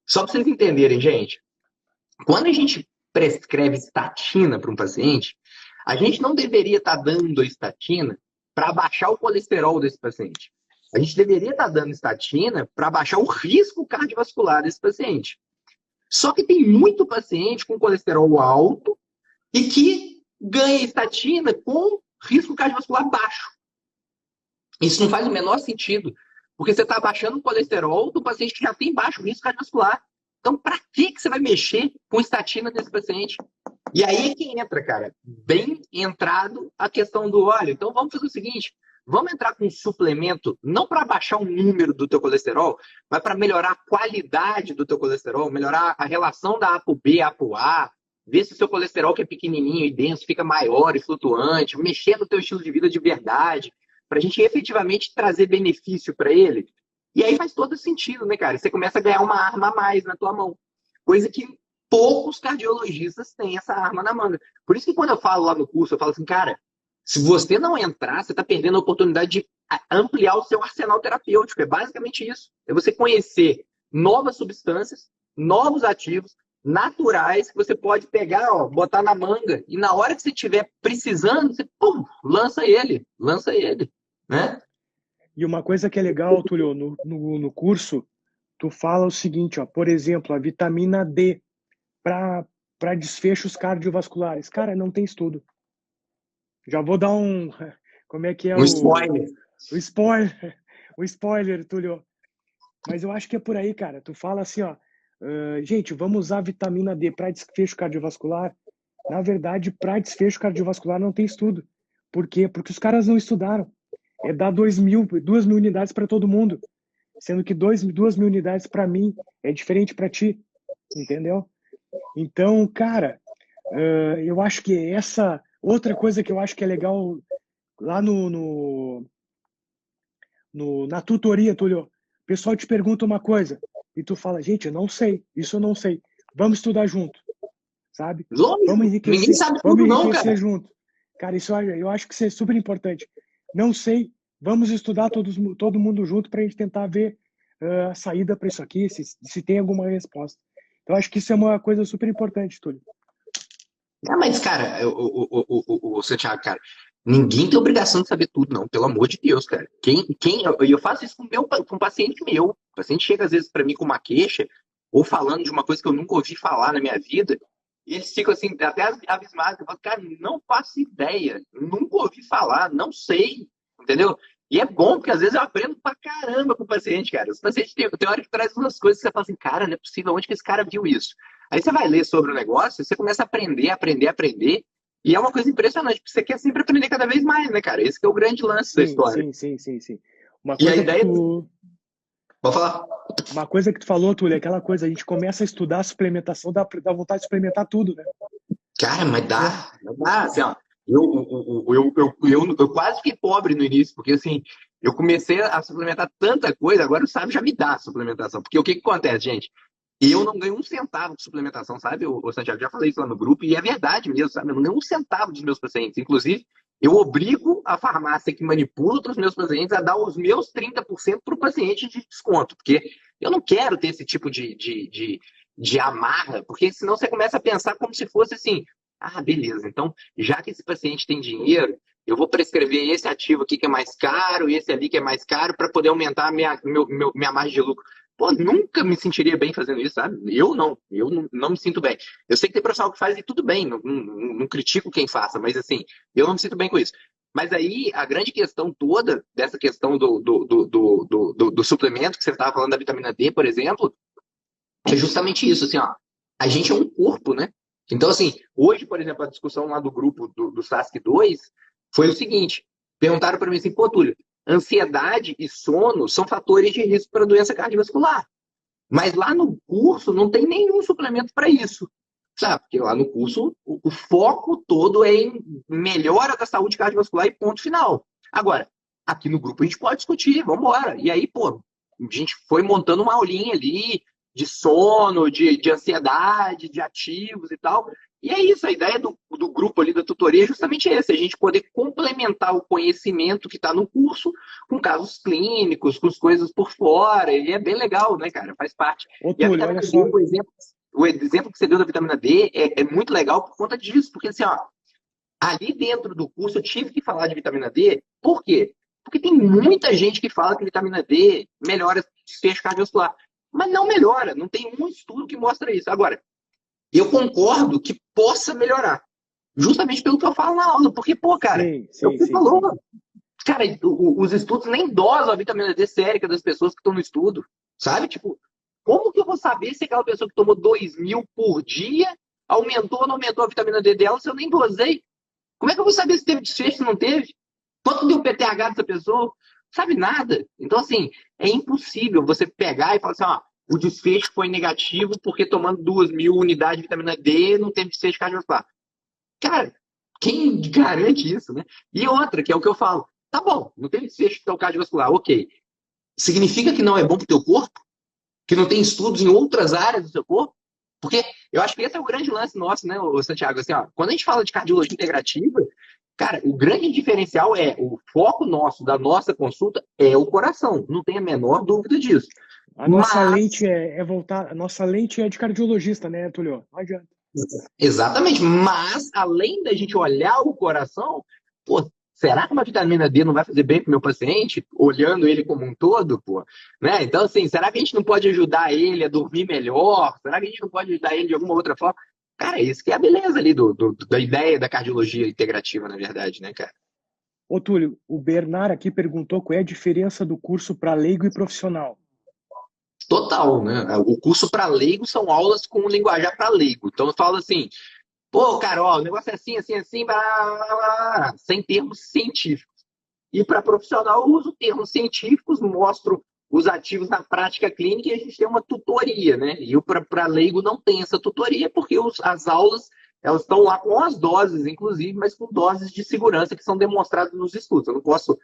só para vocês entenderem, gente, quando a gente prescreve estatina para um paciente, a gente não deveria estar dando a estatina para baixar o colesterol desse paciente. A gente deveria estar dando estatina para baixar o risco cardiovascular desse paciente. Só que tem muito paciente com colesterol alto e que ganha estatina com risco cardiovascular baixo. Isso não faz o menor sentido, porque você está baixando o colesterol do paciente que já tem baixo risco cardiovascular. Então, para que você vai mexer com estatina desse paciente? E aí é que entra, cara, bem entrado a questão do óleo. Então, vamos fazer o seguinte, vamos entrar com um suplemento, não para baixar o número do teu colesterol, mas para melhorar a qualidade do teu colesterol, melhorar a relação da ApoB, ApoA, ver se o seu colesterol, que é pequenininho e denso, fica maior e flutuante, mexer no teu estilo de vida de verdade, para a gente efetivamente trazer benefício para ele. E aí faz todo sentido, né, cara? Você começa a ganhar uma arma a mais na tua mão. Coisa que poucos cardiologistas têm essa arma na manga. Por isso que quando eu falo lá no curso, eu falo assim, cara, se você não entrar, você está perdendo a oportunidade de ampliar o seu arsenal terapêutico. É basicamente isso. É você conhecer novas substâncias, novos ativos, naturais, que você pode pegar, botar na manga, e na hora que você estiver precisando, você pum, lança ele, né?
E uma coisa que é legal, Túlio, no curso, tu fala o seguinte, ó, por exemplo, a vitamina D para desfechos cardiovasculares. Cara, não tem estudo. Já vou dar um. como é que é
Um spoiler.
o spoiler, o spoiler, Túlio. Mas eu acho que é por aí, cara. Tu fala assim, ó, gente, vamos usar vitamina D para desfecho cardiovascular. Na verdade, para desfecho cardiovascular não tem estudo. Por quê? Porque os caras não estudaram. É dar 2.000 unidades para todo mundo, sendo que 2.000 unidades para mim é diferente para ti, entendeu? Então, cara, eu acho que essa outra coisa que eu acho que é legal lá na tutoria, Túlio, o pessoal te pergunta uma coisa e tu fala, gente, eu não sei, isso eu não sei. Vamos estudar junto, sabe?
Lógico, ninguém sabe
Vamos
tudo não,
enriquecer
cara.
junto. Cara, isso eu acho que isso é super importante. Não sei, vamos estudar todo mundo junto para a gente tentar ver a saída para isso aqui, se tem alguma resposta. Então, acho que isso é uma coisa super importante, Túlio.
Ah, mas, cara, o Santiago, cara, ninguém tem obrigação de saber tudo, não, pelo amor de Deus, cara. Eu faço isso com um paciente meu. O paciente chega, às vezes, para mim com uma queixa, ou falando de uma coisa que eu nunca ouvi falar na minha vida, e eles ficam assim, até abismados. Eu falo, cara, não faço ideia, nunca ouvi falar, não sei, entendeu? E é bom, porque às vezes eu aprendo pra caramba com o paciente, cara. Os pacientes tem hora que traz umas coisas que você fala assim, cara, não é possível, onde que esse cara viu isso? Aí você vai ler sobre o negócio, você começa a aprender, aprender, aprender. E é uma coisa impressionante, porque você quer sempre aprender cada vez mais, né, cara? Esse que é o grande lance da
Sim,
história.
sim, sim, sim, sim. Uma
E a
coisa que
ideia.
tu,
Pode falar.
uma coisa que tu falou, Túlio, é aquela coisa, a gente começa a estudar a suplementação, dá vontade de experimentar tudo, né?
Cara, mas
É,
dá, mas dá. Assim, ó, eu quase fiquei pobre no início, porque assim, eu comecei a suplementar tanta coisa, agora o sábio já me dá a suplementação. Porque o que acontece, gente? Eu não ganho um centavo de suplementação, sabe? O Santiago já falei isso lá no grupo, e é verdade mesmo, sabe? Eu não ganho um centavo dos meus pacientes. Inclusive, eu obrigo a farmácia que manipula os meus pacientes a dar os meus 30% para o paciente de desconto, porque eu não quero ter esse tipo de amarra, porque senão você começa a pensar como se fosse assim: ah, beleza, então já que esse paciente tem dinheiro, eu vou prescrever esse ativo aqui que é mais caro, esse ali que é mais caro, para poder aumentar a minha margem de lucro. Pô, nunca me sentiria bem fazendo isso, sabe? Eu não me sinto bem. Eu sei que tem profissional que faz e tudo bem, não critico quem faça, mas assim, eu não me sinto bem com isso. Mas aí a grande questão toda, dessa questão do suplemento, que você estava falando da vitamina D, por exemplo, é justamente isso, assim, ó. A gente é um corpo, né? Então, assim, hoje, por exemplo, a discussão lá do grupo do SASC 2 foi o seguinte: perguntaram para mim assim, pô, Túlio, ansiedade e sono são fatores de risco para doença cardiovascular. Mas lá no curso não tem nenhum suplemento para isso. Sabe? Porque lá no curso o foco todo é em melhora da saúde cardiovascular e ponto final. Agora, aqui no grupo a gente pode discutir, vamos embora. E aí, pô, a gente foi montando uma aulinha ali de sono, de ansiedade, de ativos e tal. E é isso, a ideia do grupo ali da tutoria é justamente esse, a gente poder complementar o conhecimento que está no curso com casos clínicos, com as coisas por fora, e é bem legal, né, cara? Faz parte.
ô
E a
Túlio, olha
vitamina D,
só.
o exemplo que você deu da vitamina D é muito legal por conta disso, porque assim, ó, ali dentro do curso eu tive que falar de vitamina D, por quê? Porque tem muita gente que fala que vitamina D melhora o desfecho cardiovascular, mas não melhora, não tem um estudo que mostra isso. Agora, eu concordo que possa melhorar, justamente pelo que eu falo na aula, porque, pô, cara,
Sim,
é o que
sim,
você
sim, sim.
falou, cara, os estudos nem dosam a vitamina D sérica das pessoas que estão no estudo, sabe? Tipo, como que eu vou saber se aquela pessoa que tomou 2.000 por dia aumentou ou não aumentou a vitamina D dela se eu nem dosei? Como é que eu vou saber se teve desfecho, se não teve? Quanto deu o PTH dessa pessoa? Sabe nada. Então, assim, é impossível você pegar e falar assim, ó, o desfecho foi negativo porque tomando 2.000 unidades de vitamina D não teve desfecho cardiovascular. Cara, quem garante isso, né? E outra, que é o que eu falo. Tá bom, não tem desfecho cardiovascular, ok. Significa que não é bom pro teu corpo? Que não tem estudos em outras áreas do seu corpo? Porque eu acho que esse é o grande lance nosso, né, Santiago? Assim, ó, quando a gente fala de cardiologia integrativa, cara, o grande diferencial é o foco nosso, da nossa consulta, é o coração. Não tem a menor dúvida disso.
A nossa
Mas,
lente é voltar, a nossa lente é de cardiologista, né, Túlio? Não adianta.
exatamente, mas além da gente olhar o coração, pô, será que uma vitamina D não vai fazer bem pro meu paciente, olhando ele como um todo, pô? Né? Então, assim, será que a gente não pode ajudar ele a dormir melhor? Será que a gente não pode ajudar ele de alguma outra forma? Cara, isso que é a beleza ali da ideia da cardiologia integrativa, na verdade, né, cara?
Ô, Túlio, o Bernard aqui perguntou qual é a diferença do curso para leigo e profissional.
Total, né? O curso para leigo são aulas com linguajar para leigo. Então eu falo assim, pô, cara, ó, o negócio é assim, assim, assim, blá, blá, blá, blá, sem termos científicos. E para profissional, eu uso termos científicos, mostro os ativos na prática clínica e a gente tem uma tutoria, né? E para leigo não tem essa tutoria, porque as aulas elas estão lá com as doses, inclusive, mas com doses de segurança que são demonstradas nos estudos. Eu não posso,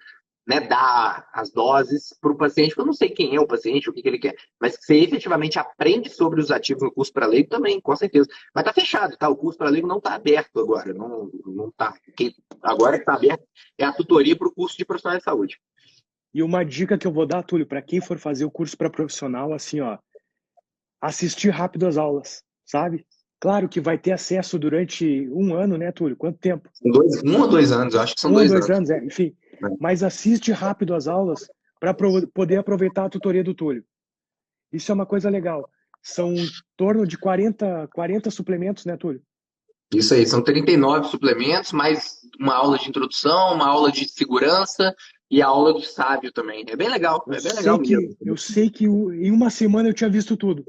né, dar as doses para o paciente, porque eu não sei quem é o paciente, o que ele quer, mas que você efetivamente aprende sobre os ativos no curso para leigo também, com certeza. Mas tá fechado, tá? O curso para leigo não está aberto agora, não tá. Agora que está aberto é a tutoria para o curso de profissional de saúde.
E uma dica que eu vou dar, Túlio, para quem for fazer o curso para profissional, assim, ó, assistir rápido as aulas, sabe? Claro que vai ter acesso durante um ano, né, Túlio? Quanto tempo?
1 ou 2 anos, eu acho que são
Um ou
2
dois
anos.
anos, enfim. Mas assiste rápido as aulas para poder aproveitar a tutoria do Túlio. Isso é uma coisa legal. São em torno de 40 suplementos, né, Túlio?
Isso aí, são 39 suplementos, mais uma aula de introdução, uma aula de segurança e a aula do sábio também.
Eu
É bem legal
sei
mesmo.
que em uma semana eu tinha visto tudo.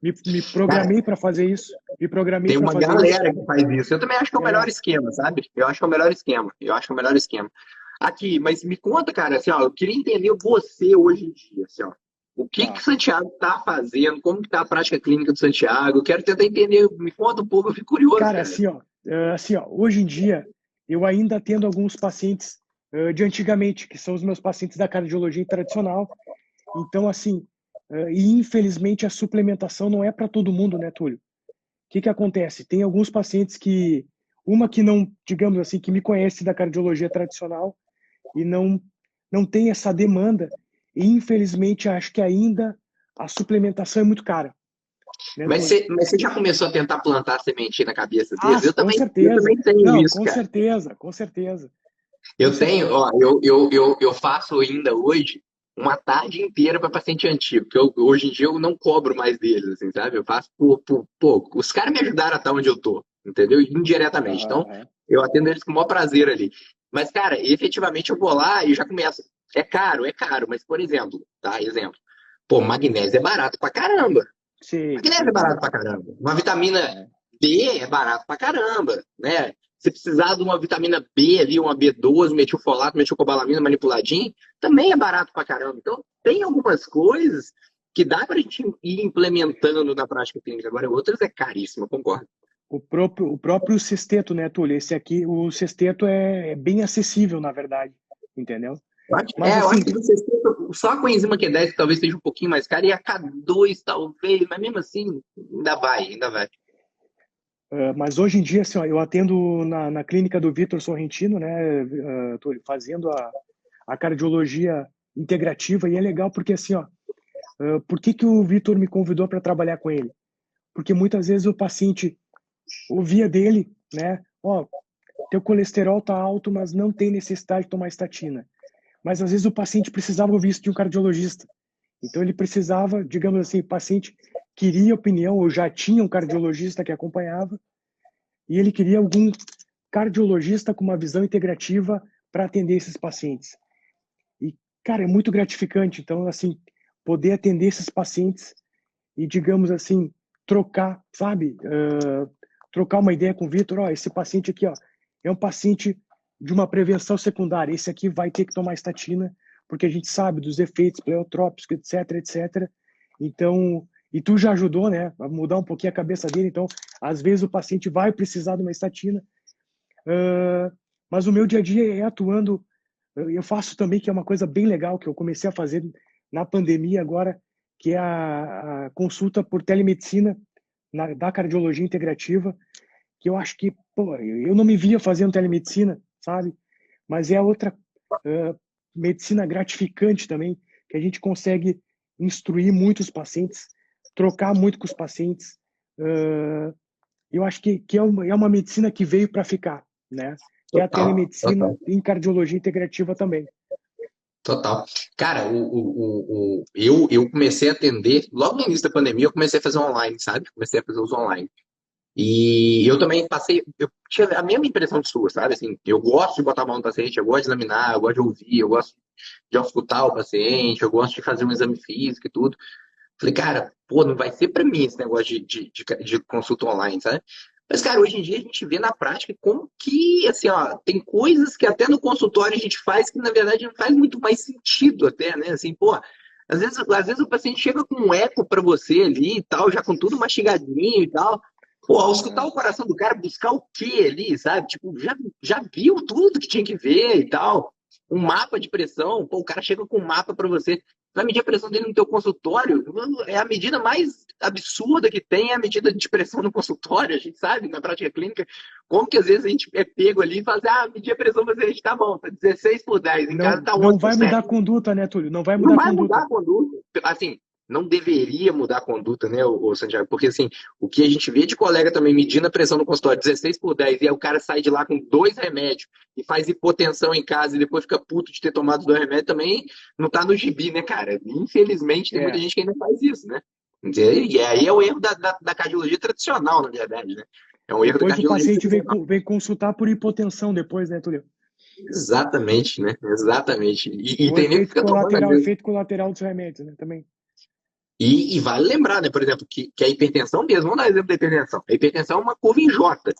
Me
Cara,
programei para fazer isso. Me programei
tem
para
uma
fazer isso.
galera que faz isso. Eu também acho que é o melhor
É,
esquema, sabe? Eu acho que é o melhor esquema. Eu acho que é o melhor esquema. Aqui, mas me conta, cara, assim, ó, eu queria entender você hoje em dia, assim, ó. O que que
tá.
Santiago tá fazendo? Como que tá a prática clínica do Santiago? Eu quero tentar entender, me conta um pouco, eu fico curioso,
Cara,
cara.
assim, ó, hoje em dia eu ainda atendo alguns pacientes de antigamente, que são os meus pacientes da cardiologia tradicional. Então, assim, e infelizmente a suplementação não é para todo mundo, né, Túlio? O que que acontece? Tem alguns pacientes uma que não, digamos assim, que me conhece da cardiologia tradicional e não tem essa demanda. E infelizmente acho que ainda a suplementação é muito cara, né, Túlio?
Mas você já começou a tentar plantar sementinha na cabeça
Ah,
deles?
com
Eu
certeza.
também tenho
Não,
isso,
com
cara.
certeza, com certeza, com
Eu tenho,
certeza.
ó, eu faço ainda hoje uma tarde inteira para paciente antigo, que hoje em dia eu não cobro mais deles, assim, sabe? Eu faço por pouco. Os caras me ajudaram a estar onde eu tô, entendeu? Indiretamente.
Aham,
Então,
aham.
eu atendo eles com o maior prazer ali. Mas, cara, efetivamente eu vou lá e já começo. É caro, mas, por exemplo, tá? Exemplo. Pô, magnésio é barato pra caramba.
Sim,
Magnésio é
sim,
barato
sim.
pra caramba. Uma vitamina
É.
B é barato pra caramba, né? Se precisar de uma vitamina B ali, uma B12, metilfolato, metilcobalamina manipuladinho, também é barato pra caramba. Então, tem algumas coisas que dá pra gente ir implementando na prática clínica. Agora, outras é caríssimo, eu concordo.
O próprio sexteto, né, Túlio? Esse aqui, o sexteto é bem acessível, na verdade, entendeu? Mas
Eu acho
assim,
que você só com a enzima Q10 que talvez seja um pouquinho mais caro, e a K2 talvez, mas mesmo assim, ainda vai, ainda vai.
mas hoje em dia, assim, ó, eu atendo na clínica do Vitor Sorrentino, né, Túlio, fazendo a cardiologia integrativa, e é legal porque, assim, ó, por que que o Vitor me convidou para trabalhar com ele? Porque muitas vezes o paciente ouvia dele, né, ó, teu colesterol tá alto, mas não tem necessidade de tomar estatina. Mas às vezes o paciente precisava ouvir isso de um cardiologista. Então ele precisava, digamos assim, o paciente queria opinião ou já tinha um cardiologista que acompanhava e ele queria algum cardiologista com uma visão integrativa para atender esses pacientes. E, cara, é muito gratificante. Então, assim, poder atender esses pacientes e, digamos assim, trocar, sabe? Trocar uma ideia com o Vitor. Ó, esse paciente aqui, ó, é um paciente de uma prevenção secundária. Esse aqui vai ter que tomar estatina, porque a gente sabe dos efeitos pleotrópicos, etc, etc. Então, e tu já ajudou, né, a mudar um pouquinho a cabeça dele. Então, às vezes o paciente vai precisar de uma estatina. Mas o meu dia a dia é atuando. Eu faço também, que é uma coisa bem legal, que eu comecei a fazer na pandemia agora, que é a consulta por telemedicina da cardiologia integrativa, que eu acho que, pô, eu não me via fazendo telemedicina, sabe? Mas é outra medicina gratificante também, que a gente consegue instruir muitos pacientes, trocar muito com os pacientes. Eu acho que é uma medicina que veio para ficar, né? Que é a
Total,
telemedicina
total.
em cardiologia integrativa também.
Total. Cara, eu comecei a atender, logo no início da pandemia, eu comecei a fazer online, sabe? Comecei a fazer os online. E eu também eu tinha a mesma impressão de sua, sabe? Assim, eu gosto de botar a mão no paciente, eu gosto de examinar, eu gosto de ouvir, eu gosto de escutar o paciente, eu gosto de fazer um exame físico e tudo. Falei, cara, pô, não vai ser pra mim esse negócio de consulta online, sabe? Mas, cara, hoje em dia a gente vê na prática como que, assim, ó, tem coisas que até no consultório a gente faz que, na verdade, não faz muito mais sentido até, né? Assim, pô, às vezes o paciente chega com um eco pra você ali e tal, já com tudo mastigadinho e tal. Pô, ao escutar
É.
o coração do cara, buscar o quê ali, sabe? Tipo, já viu tudo que tinha que ver e tal. Um mapa de pressão, pô, o cara chega com um mapa pra você. Vai medir a pressão dele no teu consultório, é a medida mais absurda que tem, é a medida de pressão no consultório, a gente sabe, na prática clínica, como que às vezes a gente é pego ali e fala assim, medir a pressão, mas a gente tá bom, tá 16/10, em casa
Não,
tá
não
11 por
vai mudar a
7.
conduta, né, Túlio? Não vai
Não
mudar a
vai mudar
conduta.
a conduta. Assim, não deveria mudar a conduta, né, o Santiago? Porque, assim, o que a gente vê de colega também medindo a pressão no consultório, 16/10, e aí o cara sai de lá com 2 remédios e faz hipotensão em casa e depois fica puto de ter tomado 2 remédios, também não tá no gibi, né, cara? Infelizmente, tem muita
É.
gente que ainda faz isso, né? E aí é o erro da cardiologia tradicional, na verdade, né? É um erro da
Depois o
cardiologia
paciente
tradicional.
vem consultar por hipotensão depois, né, Túlio?
Exatamente, né? Exatamente. E
O
tem nem que fica tomando, às vezes.
efeito colateral dos remédios, né, também.
E vale lembrar, né, por exemplo, que a hipertensão mesmo, vamos dar exemplo da hipertensão. A hipertensão é uma curva em J,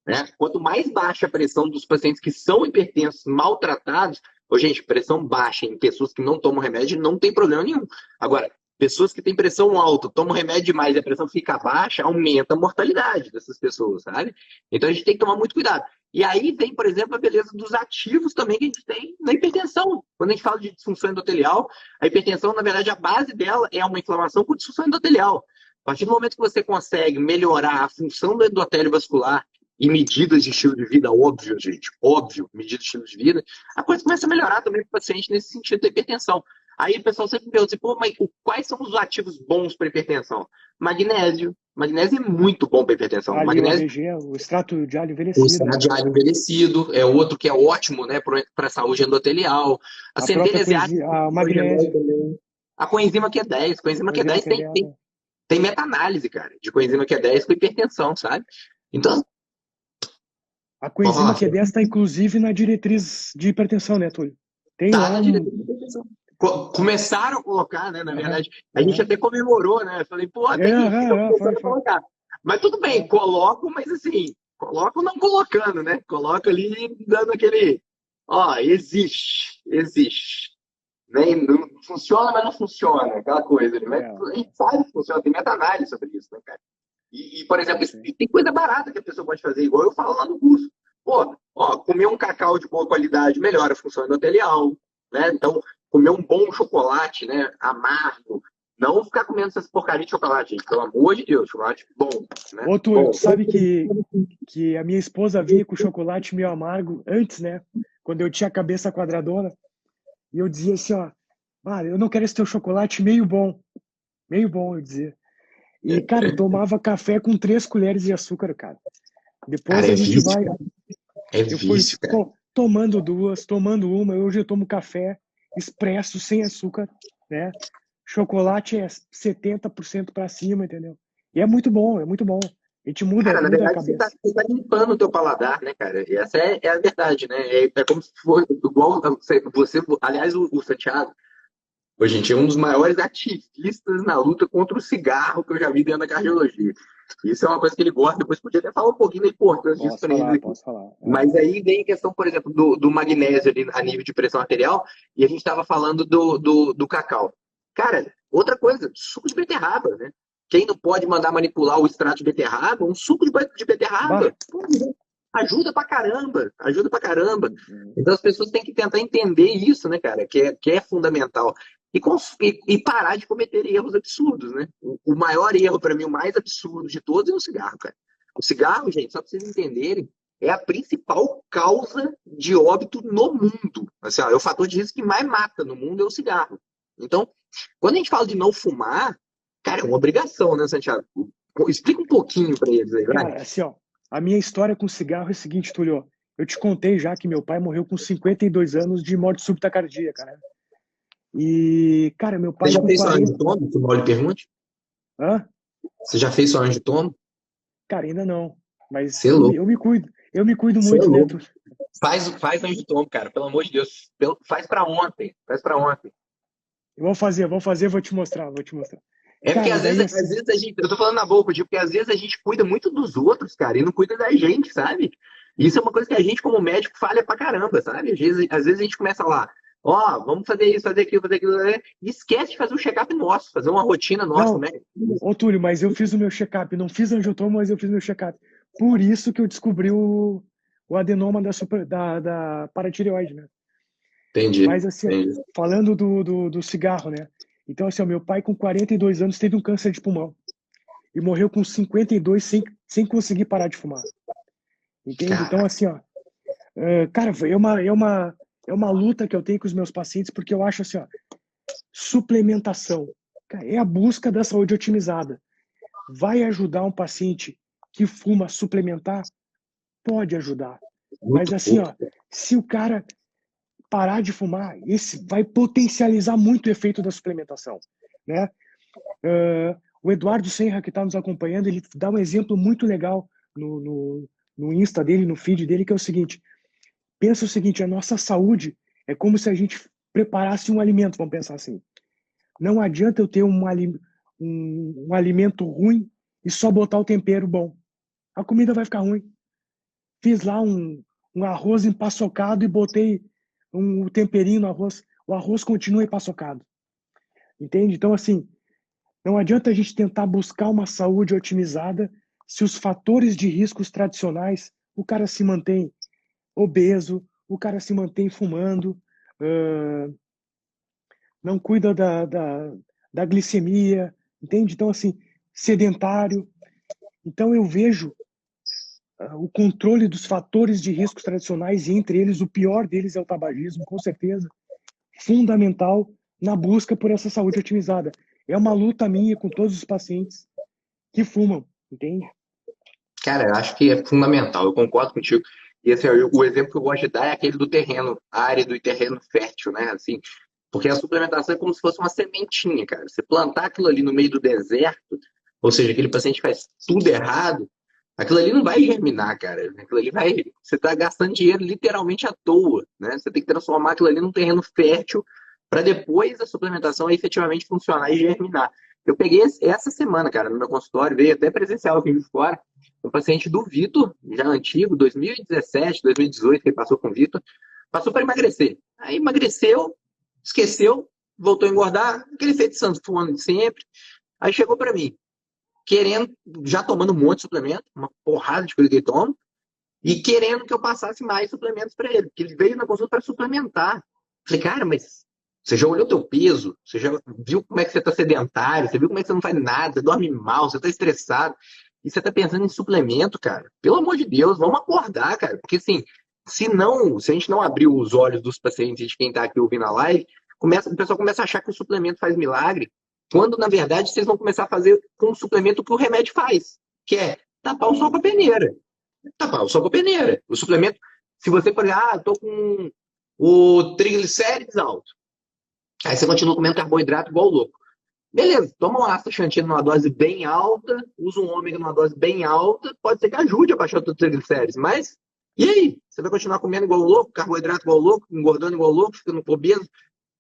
né? Quanto mais baixa a pressão dos pacientes que são hipertensos, maltratados, gente, pressão baixa em pessoas que não tomam remédio não tem problema nenhum. Agora, pessoas que têm pressão alta, tomam remédio demais e a pressão fica baixa, aumenta a mortalidade dessas pessoas, sabe? Então a gente tem que tomar muito cuidado. E aí vem, por exemplo, a beleza dos ativos também que a gente tem na hipertensão. Quando a gente fala de disfunção endotelial, a hipertensão, na verdade, a base dela é uma inflamação com disfunção endotelial. A partir do momento que você consegue melhorar a função do endotélio vascular e medidas de estilo de vida, óbvio, gente, óbvio, medidas de estilo de vida, a coisa começa a melhorar também para o paciente nesse sentido da hipertensão. Aí o pessoal sempre me pergunta assim, pô, mas quais são os ativos bons para hipertensão? Magnésio. Magnésio é muito bom para hipertensão.
Alho,
Magnésio,
ADG, o extrato de alho
o
envelhecido,
extrato
né?
de alho envelhecido, é outro que é ótimo, né, para a saúde endotelial. A
A própria
centelha asiática,
a
hidrogenol
magnésio,
também. A coenzima Q10. Coenzima
coenzima
Q10 tem,
Q10,
tem,
né?
tem meta-análise, cara, de coenzima Q10 com hipertensão, sabe? Então,
A
pode
coenzima
falar.
Q10 está inclusive na diretriz de hipertensão, né, Túlio? Tem
Tá
lá
na
um.
diretriz de hipertensão. Começaram a colocar, né? Na
Aham,
verdade, a gente
aham.
até comemorou, né? Eu falei, pô, até que enfim, estão
Foi,
começando a
foi.
colocar. Mas tudo bem,
É.
coloco, mas assim, coloco não colocando, né? Coloco ali dando aquele. Ó, existe. Né? Não funciona, mas não funciona, aquela coisa. Né? Mas
É,
a gente sabe que funciona, tem meta-análise sobre isso, né, cara? Por exemplo,
sim.
tem coisa barata que a pessoa pode fazer, igual eu falo lá no curso. Pô, ó, comer um cacau de boa qualidade melhora a função endotelial, né? Então, comer um bom chocolate, né, amargo, não ficar comendo essas porcarias de chocolate, gente, pelo amor de Deus, chocolate bom, né?
Ô, Túlio,
Bom.
tu sabe que a minha esposa vinha com chocolate meio amargo antes, né? Quando eu tinha a cabeça quadradona. E eu dizia assim, ó, eu não quero esse teu chocolate meio bom, eu dizia. E, cara, eu tomava café com 3 colheres de açúcar, cara.
Cara,
Depois a
é
gente
vício,
vai,
cara. É
eu fui
vício, cara.
tomando duas, tomando uma, hoje eu tomo café expresso, sem açúcar, né? Chocolate é 70% para cima, entendeu? E é muito bom, é muito bom. A gente
Cara, na
muda a
verdade, você
cabeça.
tá limpando o teu paladar, né, cara? E essa é a verdade, né? É como se fosse igual você, aliás, o Santiago, hoje, gente, é um dos maiores ativistas na luta contra o cigarro que eu já vi dentro da cardiologia. Isso é uma coisa que ele gosta, depois podia até falar um pouquinho da importância disso para eles aqui.
Posso falar.
Mas aí vem a questão, por exemplo, do magnésio ali a nível de pressão arterial, e a gente estava falando do cacau. Cara, outra coisa, suco de beterraba, né? Quem não pode mandar manipular o extrato de beterraba, um suco de beterraba.
Bah,
Pô, ajuda pra caramba, ajuda pra caramba.
hum,
Então as pessoas têm que tentar entender isso, né, cara, que é fundamental. E parar de cometer erros absurdos, né? O maior erro, para mim, o mais absurdo de todos é o cigarro, cara. O cigarro, gente, só para vocês entenderem, é a principal causa de óbito no mundo. Assim, ó, é o fator de risco que mais mata no mundo é o cigarro. Então, quando a gente fala de não fumar, cara, é uma obrigação, né, Santiago? Explica um pouquinho para eles aí, vai.
cara, assim, ó, a minha história com cigarro é a seguinte, Túlio. Eu te contei já que meu pai morreu com 52 anos de morte súbita cardíaca, né? E, cara, meu
Você
pai
já
com
fez sua
40.
angiotomo? Se o Paulo pergunte.
Hã?
Você já fez sua angiotomo?
Cara, ainda não. Mas
Você é louco.
eu me cuido. Eu me cuido
Você é
muito, né,
louco.
Túlio?
Faz angiotomo, cara, pelo amor de Deus. Faz pra ontem. Faz pra ontem.
Vou fazer, vou te mostrar, vou te mostrar.
É porque
Cara, e daí
às
assim,
vezes a gente, eu tô falando na boca, porque às vezes a gente cuida muito dos outros, cara, e não cuida da gente, sabe? Isso é uma coisa que a gente, como médico, falha pra caramba, sabe? Às vezes a gente começa lá, ó, vamos fazer isso, fazer aquilo, né? E esquece de fazer um check-up nosso, fazer uma rotina nossa,
não,
né?
ô Túlio, mas eu fiz o meu check-up, não fiz angiotomo, mas eu fiz meu check-up. Por isso que eu descobri o adenoma da paratireoide, né?
Entendi,
Mas assim, ó,
entendi.
falando do cigarro, né? Então, assim, ó, meu pai com 42 anos teve um câncer de pulmão e morreu com 52 sem conseguir parar de fumar. Entende? Então,
Cara,
assim, ó, cara, é uma luta que eu tenho com os meus pacientes, porque eu acho assim, ó, suplementação, cara, é a busca da saúde otimizada. Vai ajudar um paciente que fuma a suplementar? Pode ajudar. Mas
muito
assim,
pouco.
ó, se o cara parar de fumar, esse vai potencializar muito o efeito da suplementação, né? O Eduardo Senra, que está nos acompanhando, ele dá um exemplo muito legal no Insta dele, no feed dele, que é o seguinte: pensa o seguinte, a nossa saúde é como se a gente preparasse um alimento, vamos pensar assim. Não adianta eu ter um alimento ruim e só botar o tempero bom. A comida vai ficar ruim. Fiz lá um arroz empaçocado e botei um temperinho no arroz. O arroz continua empaçocado. Entende? Então, assim, não adianta a gente tentar buscar uma saúde otimizada se os fatores de riscos tradicionais, o cara se mantém obeso, o cara se mantém fumando, não cuida da glicemia, entende? Então, assim, sedentário. Então, eu vejo o controle dos fatores de riscos tradicionais, e entre eles, o pior deles é o tabagismo, com certeza, fundamental na busca por essa saúde otimizada. É uma luta minha com todos os pacientes que fumam, entende?
Cara, eu acho que é fundamental, eu concordo contigo. E assim, o exemplo que eu gosto de dar é aquele do terreno árido e terreno fértil, né? Assim, porque a suplementação é como se fosse uma sementinha, cara. Você plantar aquilo ali no meio do deserto, ou seja, aquele paciente faz tudo errado, aquilo ali não vai germinar, cara. Aquilo ali vai. Você está gastando dinheiro literalmente à toa, né? Você tem que transformar aquilo ali num terreno fértil para depois a suplementação efetivamente funcionar e germinar. Eu peguei essa semana, cara, no meu consultório, veio até presencial aqui de fora, um paciente do Vitor, já antigo, 2017, 2018, que ele passou com o Vitor, passou para emagrecer. Aí emagreceu, esqueceu, voltou a engordar, aquele efeito sanfona de sempre. Aí chegou para mim, querendo, já tomando um monte de suplemento, uma porrada de coisa que ele toma, e querendo que eu passasse mais suplementos para ele, porque ele veio na consulta para suplementar. Falei, cara, mas você já olhou teu peso? Você já viu como é que você está sedentário? Você viu como é que você não faz nada? Você dorme mal, você está estressado? E você está pensando em suplemento, cara? Pelo amor de Deus, vamos acordar, cara. Porque assim, se a gente não abrir os olhos dos pacientes e de quem está aqui ouvindo a live, o pessoal começa a achar que o suplemento faz milagre, quando na verdade vocês vão começar a fazer com o suplemento o que o remédio faz, que é tapar o sol com a peneira. Tapar o sol com a peneira. O suplemento, se você for, tô com o triglicérides alto. Aí você continua comendo carboidrato igual louco. Beleza, toma um astaxantina numa dose bem alta, usa um ômega numa dose bem alta, pode ser que ajude a baixar o teu triglicérides, mas e aí? Você vai continuar comendo igual louco, carboidrato igual louco, engordando igual louco, ficando obeso?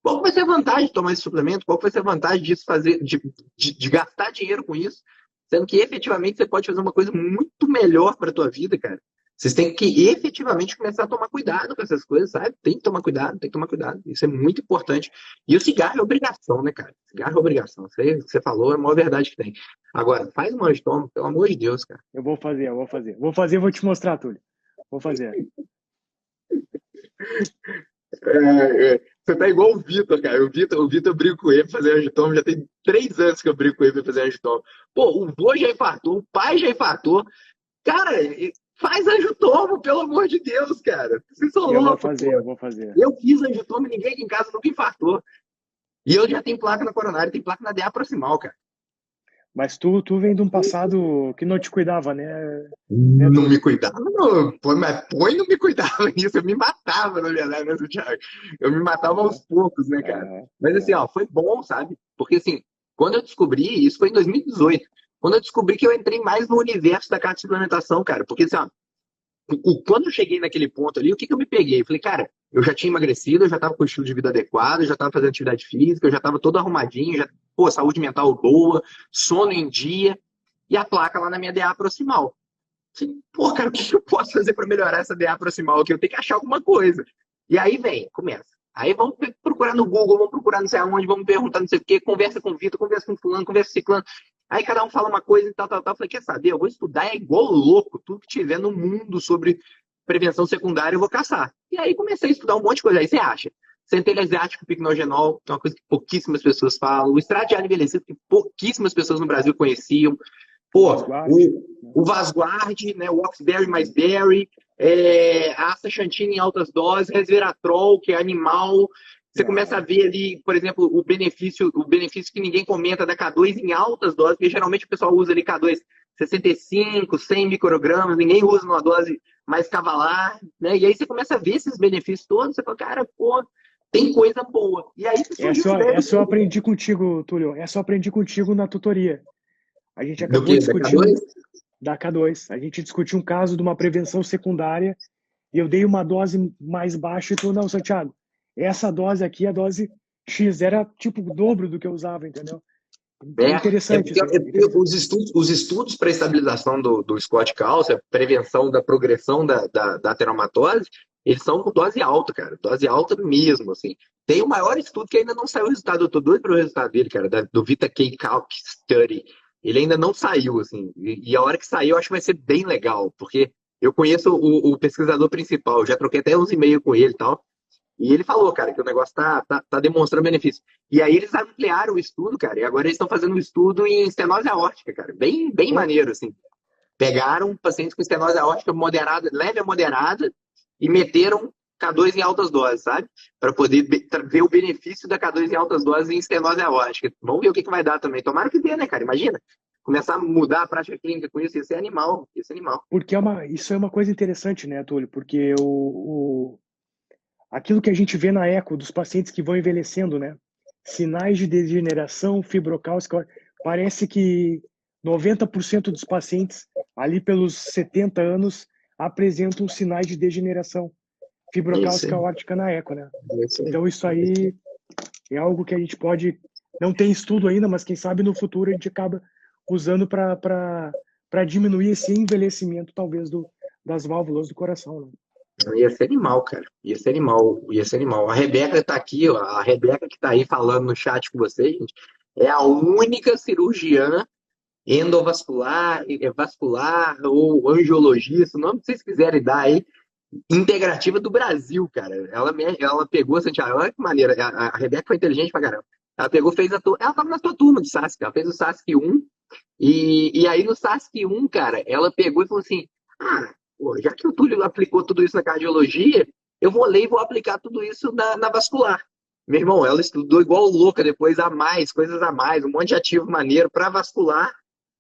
Qual vai ser a vantagem de tomar esse suplemento? Qual vai ser a vantagem disso fazer, de gastar dinheiro com isso? Sendo que efetivamente você pode fazer uma coisa muito melhor para a tua vida, cara. Vocês têm que efetivamente começar a tomar cuidado com essas coisas, sabe? Tem que tomar cuidado, tem que tomar cuidado. Isso é muito importante. E o cigarro é obrigação, né, cara? Cigarro é obrigação. Isso aí que você falou é a maior verdade que tem. Agora, faz um anjo, toma, pelo amor de Deus, cara.
Eu vou fazer, eu vou fazer. Vou fazer, vou te mostrar, Túlio. Vou fazer.
Você tá igual o Vitor, cara. O Vitor eu brigo com ele pra fazer angiotomo. Já tem 3 anos que eu brigo com ele pra fazer angiotomo. Pô, o vô já infartou, o pai já infartou. Cara, faz angiotomo, pelo amor de Deus, cara. Vocês são
Eu vou
loucos,
fazer,
pô.
eu vou fazer.
Eu fiz angiotomo e ninguém aqui em casa nunca infartou. E eu já tenho placa na coronária, tenho placa na DA proximal, cara.
Mas tu vem de um passado que não te cuidava, né,
Não me
Túlio?
cuidava, não. Põe não me cuidava nisso. Eu me matava, na verdade, né, Thiago? Eu me matava aos poucos, né, cara?
É,
Mas assim, ó, foi bom, sabe? Porque assim, quando eu descobri, isso foi em 2018. quando eu descobri que eu entrei mais no universo da carta de suplementação, cara. Porque, assim, ó, quando eu cheguei naquele ponto ali, o que que eu me peguei? Eu falei, cara, eu já tinha emagrecido, eu já tava com o estilo de vida adequado, eu já tava fazendo atividade física, eu já tava todo arrumadinho, já, pô, saúde mental boa, sono em dia, e a placa lá na minha DA proximal. Falei, pô, cara, o que que eu posso fazer para melhorar essa DA proximal aqui? Eu tenho que achar alguma coisa. E aí vem, começa. Aí vamos procurar no Google, vamos procurar não sei aonde, vamos perguntar não sei o quê, conversa com o Vitor, conversa com fulano, conversa com ciclano. Aí cada um fala uma coisa e tal, tal, tal. Eu falei, quer saber? Eu vou estudar é igual louco, tudo que tiver no mundo sobre prevenção secundária eu vou caçar. E aí comecei a estudar um monte de coisa. Aí você acha? Centelha asiático, picnogenol, que é uma coisa que pouquíssimas pessoas falam. O extrato de alho envelhecido, que pouquíssimas pessoas no Brasil conheciam. Pô, o Vasguard, né, o Oxberry mais Berry, a astaxantina em altas doses, resveratrol, que é animal. Você começa a ver ali, por exemplo, o benefício que ninguém comenta da K2 em altas doses, porque geralmente o pessoal usa ali K2 65, 100 microgramas, ninguém usa numa dose mais cavalar, né? E aí você começa a ver esses benefícios todos, você fala, cara, pô, tem coisa boa. E aí surgiu a ideia
Essa eu aprendi contigo, Túlio. Essa eu aprendi contigo na tutoria. A gente
do
acabou
que? Da
discutindo
K2?
da K2. A gente discutiu um caso de uma prevenção secundária e eu dei uma dose mais baixa e tu, não, Santiago, essa dose aqui, a dose X, era tipo o dobro do que eu usava, entendeu? É interessante isso.
É porque os estudos para estabilização do Scott Kelce, a prevenção da progressão da teromatose, eles são com dose alta, cara. Dose alta mesmo, assim. Tem o maior estudo que ainda não saiu o resultado. Eu tô doido para o resultado dele, cara, do Vita K Calc Study. Ele ainda não saiu, assim. E a hora que sair, eu acho que vai ser bem legal, porque eu conheço o pesquisador principal, já troquei até uns e-mails com ele e tal. E ele falou, cara, que o negócio tá demonstrando benefício. E aí eles ampliaram o estudo, cara, e agora eles estão fazendo um estudo em estenose aórtica, cara. Bem, bem maneiro, assim. Pegaram pacientes com estenose aórtica moderada, leve a moderada, e meteram K2 em altas doses, sabe? Para poder ver o benefício da K2 em altas doses em estenose aórtica. Vamos ver o que vai dar também. Tomara que dê, né, cara? Imagina. Começar a mudar a prática clínica com isso, ia ser animal, ia ser animal.
Porque isso é uma coisa interessante, né, Túlio? Porque aquilo que a gente vê na eco dos pacientes que vão envelhecendo, né? Sinais de degeneração fibrocálcica, parece que 90% dos pacientes ali pelos 70 anos apresentam sinais de degeneração
Isso,
fibrocálcica aórtica na eco, né?
isso aí.
Então isso aí é algo que a gente pode, não tem estudo ainda, mas quem sabe no futuro a gente acaba usando para diminuir esse envelhecimento talvez das válvulas do coração, né?
Ia ser animal, cara. Ia ser animal. Ia ser animal. A Rebeca tá aqui, ó. A Rebeca que tá aí falando no chat com vocês, gente, é a única cirurgiã endovascular, vascular ou angiologista, o nome que vocês quiserem dar aí, integrativa do Brasil, cara. Ela pegou, Santiago, olha que maneira. A Rebeca foi inteligente pra caramba. Ela pegou, fez ela tava na tua turma de SASC, ela fez o SASC 1, e aí no SASC 1, cara, ela pegou e falou assim: ah, pô, já que o Túlio aplicou tudo isso na cardiologia, eu vou ler e vou aplicar tudo isso na vascular. Meu irmão, ela estudou igual louca depois, a mais, coisas a mais, um monte de ativo maneiro para vascular.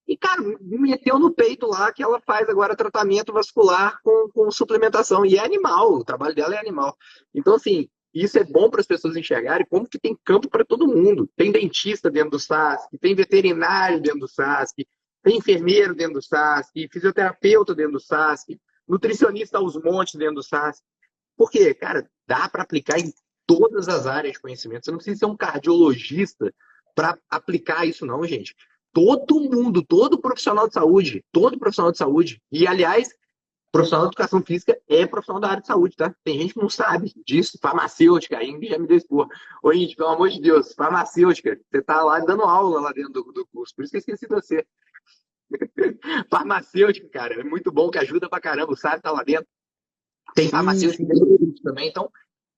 E, cara, me meteu no peito lá que ela faz agora tratamento vascular com suplementação. E é animal, o trabalho dela é animal. Então, assim, isso é bom para as pessoas enxergarem como que tem campo para todo mundo. Tem dentista dentro do SASC, tem veterinário dentro do SASC, tem enfermeiro dentro do SASC, fisioterapeuta dentro do SASC, nutricionista aos montes dentro do SASC. Por quê? Cara, dá para aplicar em todas as áreas de conhecimento. Você não precisa ser um cardiologista para aplicar isso, não, gente. Todo mundo, todo profissional de saúde, e aliás, profissional de educação física é profissional da área de saúde, tá? Tem gente que não sabe disso, farmacêutica, a Ingrid já me deu expor. Ô, Ingrid, pelo amor de Deus, farmacêutica, você tá lá dando aula lá dentro do curso, por isso que eu esqueci de você. Farmacêutica, cara, é muito bom, que ajuda pra caramba, o SAB tá lá dentro. Tem farmacêutica também, então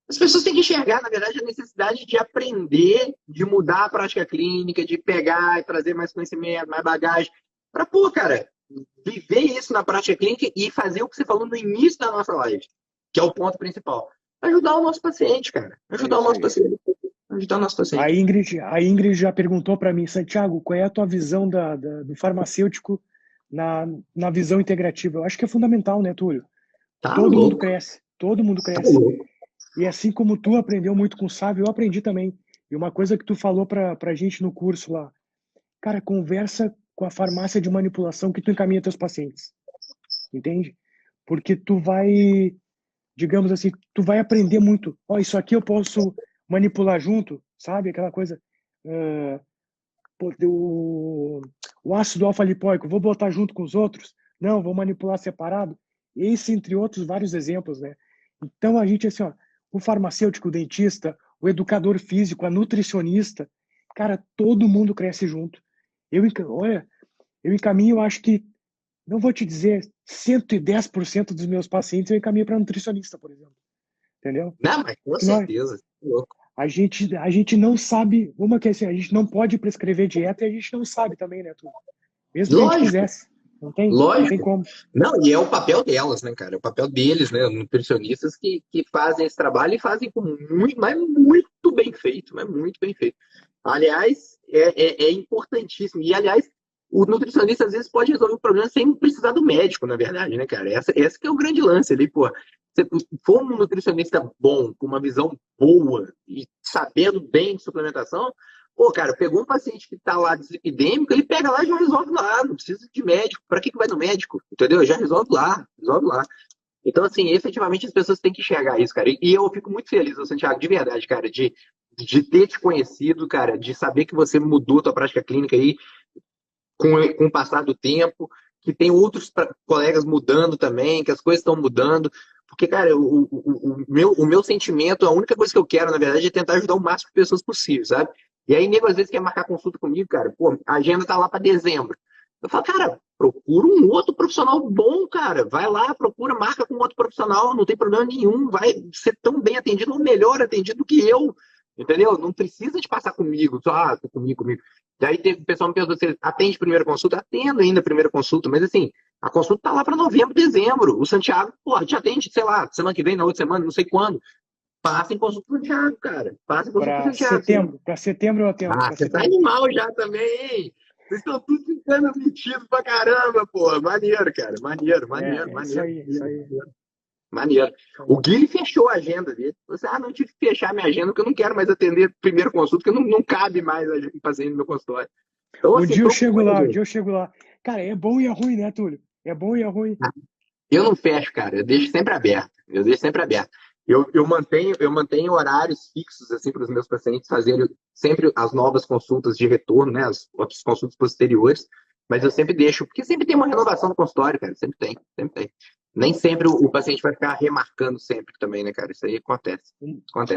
as pessoas têm que enxergar, na verdade, a necessidade de aprender, de mudar a prática clínica, de pegar e trazer mais conhecimento, mais bagagem, para, pô, cara, viver isso na prática clínica e fazer o que você falou no início da nossa live, que é o ponto principal. Ajudar o nosso paciente, cara. Ajudar o nosso paciente. Ajudar o nosso paciente.
A Ingrid já perguntou para mim, Santiago, qual é a tua visão do farmacêutico na visão integrativa? Eu acho que é fundamental, né, Túlio?
Tá
Todo mundo
louco.
cresce, todo mundo
Tá
cresce.
louco.
E assim como tu aprendeu muito com o Sávio, eu aprendi também. E uma coisa que tu falou pra gente no curso lá, cara, conversa com a farmácia de manipulação que tu encaminha teus pacientes, entende? Porque tu vai, digamos assim, tu vai aprender muito. Ó, isso aqui eu posso manipular junto, sabe? Aquela coisa, o ácido alfa-lipoico, vou botar junto com os outros? Não, vou manipular separado. Esse, entre outros, vários exemplos, né? Então, a gente, assim, ó, o farmacêutico, o dentista, o educador físico, a nutricionista, cara, todo mundo cresce junto. Olha, eu encaminho, eu acho que, não vou te dizer, 110% dos meus pacientes eu encaminho para nutricionista, por exemplo. Entendeu?
Não, mas com
Porque nós,
certeza. Louco.
a gente não sabe, uma que é assim, a gente não pode prescrever dieta e a gente não sabe também, né, tudo. Mesmo que a gente
Lógico,
quisesse. Não tem
lógico.
como.
Não, e é o papel delas, né, cara? É o papel deles, né? Nutricionistas que fazem esse trabalho e fazem com muito, mas muito bem feito, mas muito bem feito. Aliás, é importantíssimo. E, aliás, o nutricionista às vezes pode resolver o problema sem precisar do médico, na verdade, né, cara? Essa que é o grande lance ali, pô. Se for um nutricionista bom, com uma visão boa e sabendo bem de suplementação, pô, cara, pegou um paciente que tá lá deslipidêmico, ele pega lá e já resolve lá, não precisa de médico. Pra que vai no médico? Entendeu? Já resolve lá, resolve lá. Então, assim, efetivamente as pessoas têm que enxergar isso, cara. E eu fico muito feliz, Santiago, de verdade, cara, de ter te conhecido, cara, de saber que você mudou a tua prática clínica aí com o passar do tempo, que tem outros colegas mudando também, que as coisas estão mudando. Porque, cara, o meu sentimento, a única coisa que eu quero, na verdade, é tentar ajudar o máximo de pessoas possível, sabe? E aí, nego, às vezes, quer marcar consulta comigo, cara. Pô, a agenda tá lá para dezembro. Eu falo, cara, procura um outro profissional bom, cara. Vai lá, procura, marca com outro profissional, não tem problema nenhum. Vai ser tão bem atendido ou melhor atendido do que eu. Entendeu? Não precisa de passar comigo, só comigo. Daí o pessoal me perguntou: você atende primeira consulta? Atendo ainda a primeira consulta, mas assim, a consulta tá lá para novembro, dezembro. O Santiago, pô, te atende, sei lá, semana que vem, na outra semana, não sei quando. Passa em consulta pro Santiago, cara. Passa em consulta pro Santiago.
Para setembro eu atendo.
Ah, você tá animal já também, hein? Vocês estão tudo ficando metidos pra caramba, pô. Maneiro, cara. Maneiro.
Isso aí, isso aí.
Maneiro. O Guilherme fechou a agenda dele. Você, não, tive que fechar minha agenda porque eu não quero mais atender primeiro consulta, porque não cabe mais a gente paciente no meu consultório. Então, assim,
um dia eu chego lá. Cara, é bom e é ruim, né, Túlio? É bom e é ruim.
Eu não fecho, cara. Eu deixo sempre aberto. Eu mantenho horários fixos assim para os meus pacientes fazerem sempre as novas consultas de retorno, né? As outras consultas posteriores. Mas eu sempre deixo, porque sempre tem uma renovação no consultório, cara. Sempre tem, sempre tem. Nem sempre o paciente vai ficar remarcando sempre também, né, cara? Isso aí acontece.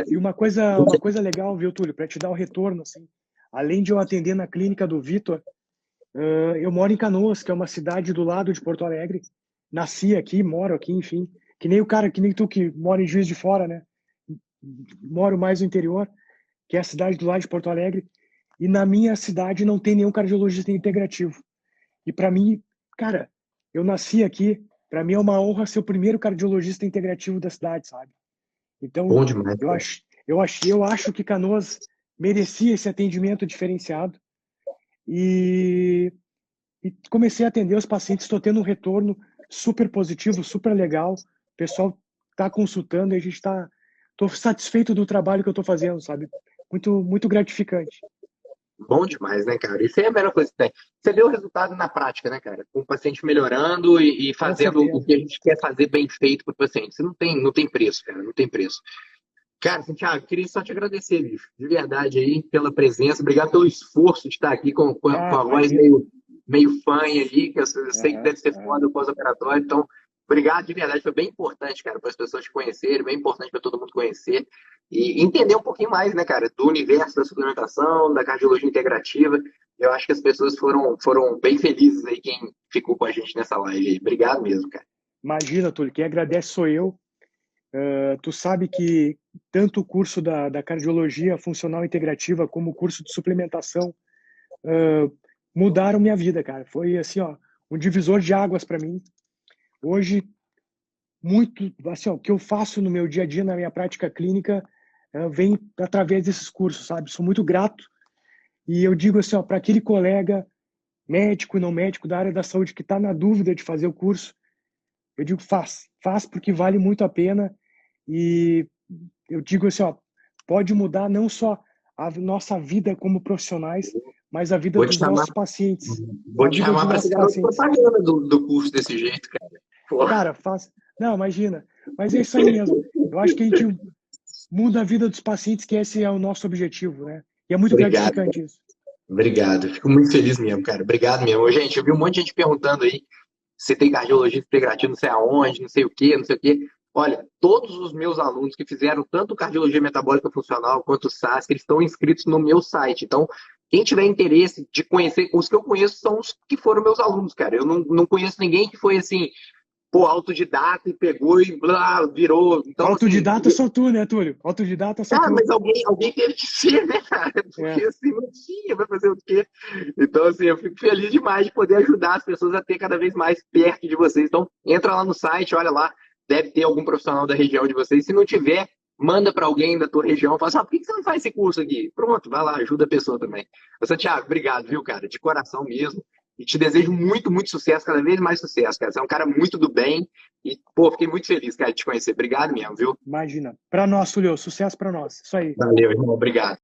E uma coisa legal, viu, Túlio, para te dar o retorno, assim, além de eu atender na clínica do Vitor, eu moro em Canoas, que é uma cidade do lado de Porto Alegre. Nasci aqui, moro aqui, enfim. Que nem tu que mora em Juiz de Fora, né? Moro mais no interior, que é a cidade do lado de Porto Alegre. E na minha cidade não tem nenhum cardiologista integrativo. E para mim, cara, eu nasci aqui, para mim é uma honra ser o primeiro cardiologista integrativo da cidade, sabe? Então,
Bom demais.
eu acho que Canoas merecia esse atendimento diferenciado e comecei a atender os pacientes, estou tendo um retorno super positivo, super legal. O pessoal está consultando e estou satisfeito do trabalho que eu estou fazendo, sabe? Muito, muito gratificante.
Bom demais, né, cara? Isso aí é a melhor coisa que tem. Você vê o resultado na prática, né, cara? Com o paciente melhorando e fazendo o que a gente quer fazer bem feito para o paciente. Isso não tem preço, cara. Não tem preço. Cara, Santiago, queria só te agradecer, bicho. De verdade aí, pela presença. Obrigado pelo esforço de estar aqui com a voz meio fanha ali, que eu sei que deve ser foda o pós-operatório. Então, obrigado de verdade. Foi bem importante, cara, para as pessoas te conhecerem, bem importante para todo mundo conhecer e entender um pouquinho mais, né, cara, do universo da suplementação, da cardiologia integrativa. Eu acho que as pessoas foram bem felizes aí, quem ficou com a gente nessa live aí. Obrigado mesmo, cara.
Imagina, Túlio, quem agradece sou eu. Tu sabe que tanto o curso da cardiologia funcional integrativa como o curso de suplementação mudaram minha vida, cara. Foi assim, ó, um divisor de águas para mim. Hoje, muito, assim, ó, o que eu faço no meu dia a dia, na minha prática clínica, vem através desses cursos, sabe? Sou muito grato. E eu digo assim, ó, para aquele colega médico e não médico da área da saúde que está na dúvida de fazer o curso, eu digo, faz porque vale muito a pena. E eu digo assim, ó, pode mudar não só a nossa vida como profissionais, mas a vida
Vou te
dos
chamar,
nossos pacientes.
vou
A
te
vida dos
chamar para ser
nossos
garoto
pacientes.
propaganda do curso desse jeito, cara. Pô,
Cara, faz. Não, imagina. Mas é isso aí mesmo. Eu acho que a gente muda a vida dos pacientes, que esse é o nosso objetivo, né? E é muito
obrigado,
gratificante isso.
obrigado. Fico muito feliz mesmo, cara. Obrigado mesmo. Ô, gente, eu vi um monte de gente perguntando aí se tem cardiologista integrativo, não sei aonde, não sei o quê, não sei o quê. Olha, todos os meus alunos que fizeram tanto cardiologia metabólica funcional quanto o SAS, eles estão inscritos no meu site. Então, quem tiver interesse de conhecer, os que eu conheço são os que foram meus alunos, cara. Eu não conheço ninguém que foi assim, pô, autodidata e pegou e blá, virou. Então, assim,
Autodidata só tu, né, Túlio? Autodidata só
ah,
tu.
mas alguém teve que ser, né, cara?
É,
Porque assim, não tinha, vai fazer o quê? Então, assim, eu fico feliz demais de poder ajudar as pessoas a ter cada vez mais perto de vocês. Então, entra lá no site, olha lá, deve ter algum profissional da região de vocês. Se não tiver, manda para alguém da tua região, fala assim, ah, por que você não faz esse curso aqui? Pronto, vai lá, ajuda a pessoa também. Mas, Santiago, obrigado, viu, cara? De coração mesmo. E te desejo muito, muito sucesso, cada vez mais sucesso, cara. Você é um cara muito do bem. E, pô, fiquei muito feliz, cara, de te conhecer. Obrigado mesmo, viu?
imagina. Para nós, Túlio, sucesso para nós. Isso aí.
Valeu, irmão. Obrigado.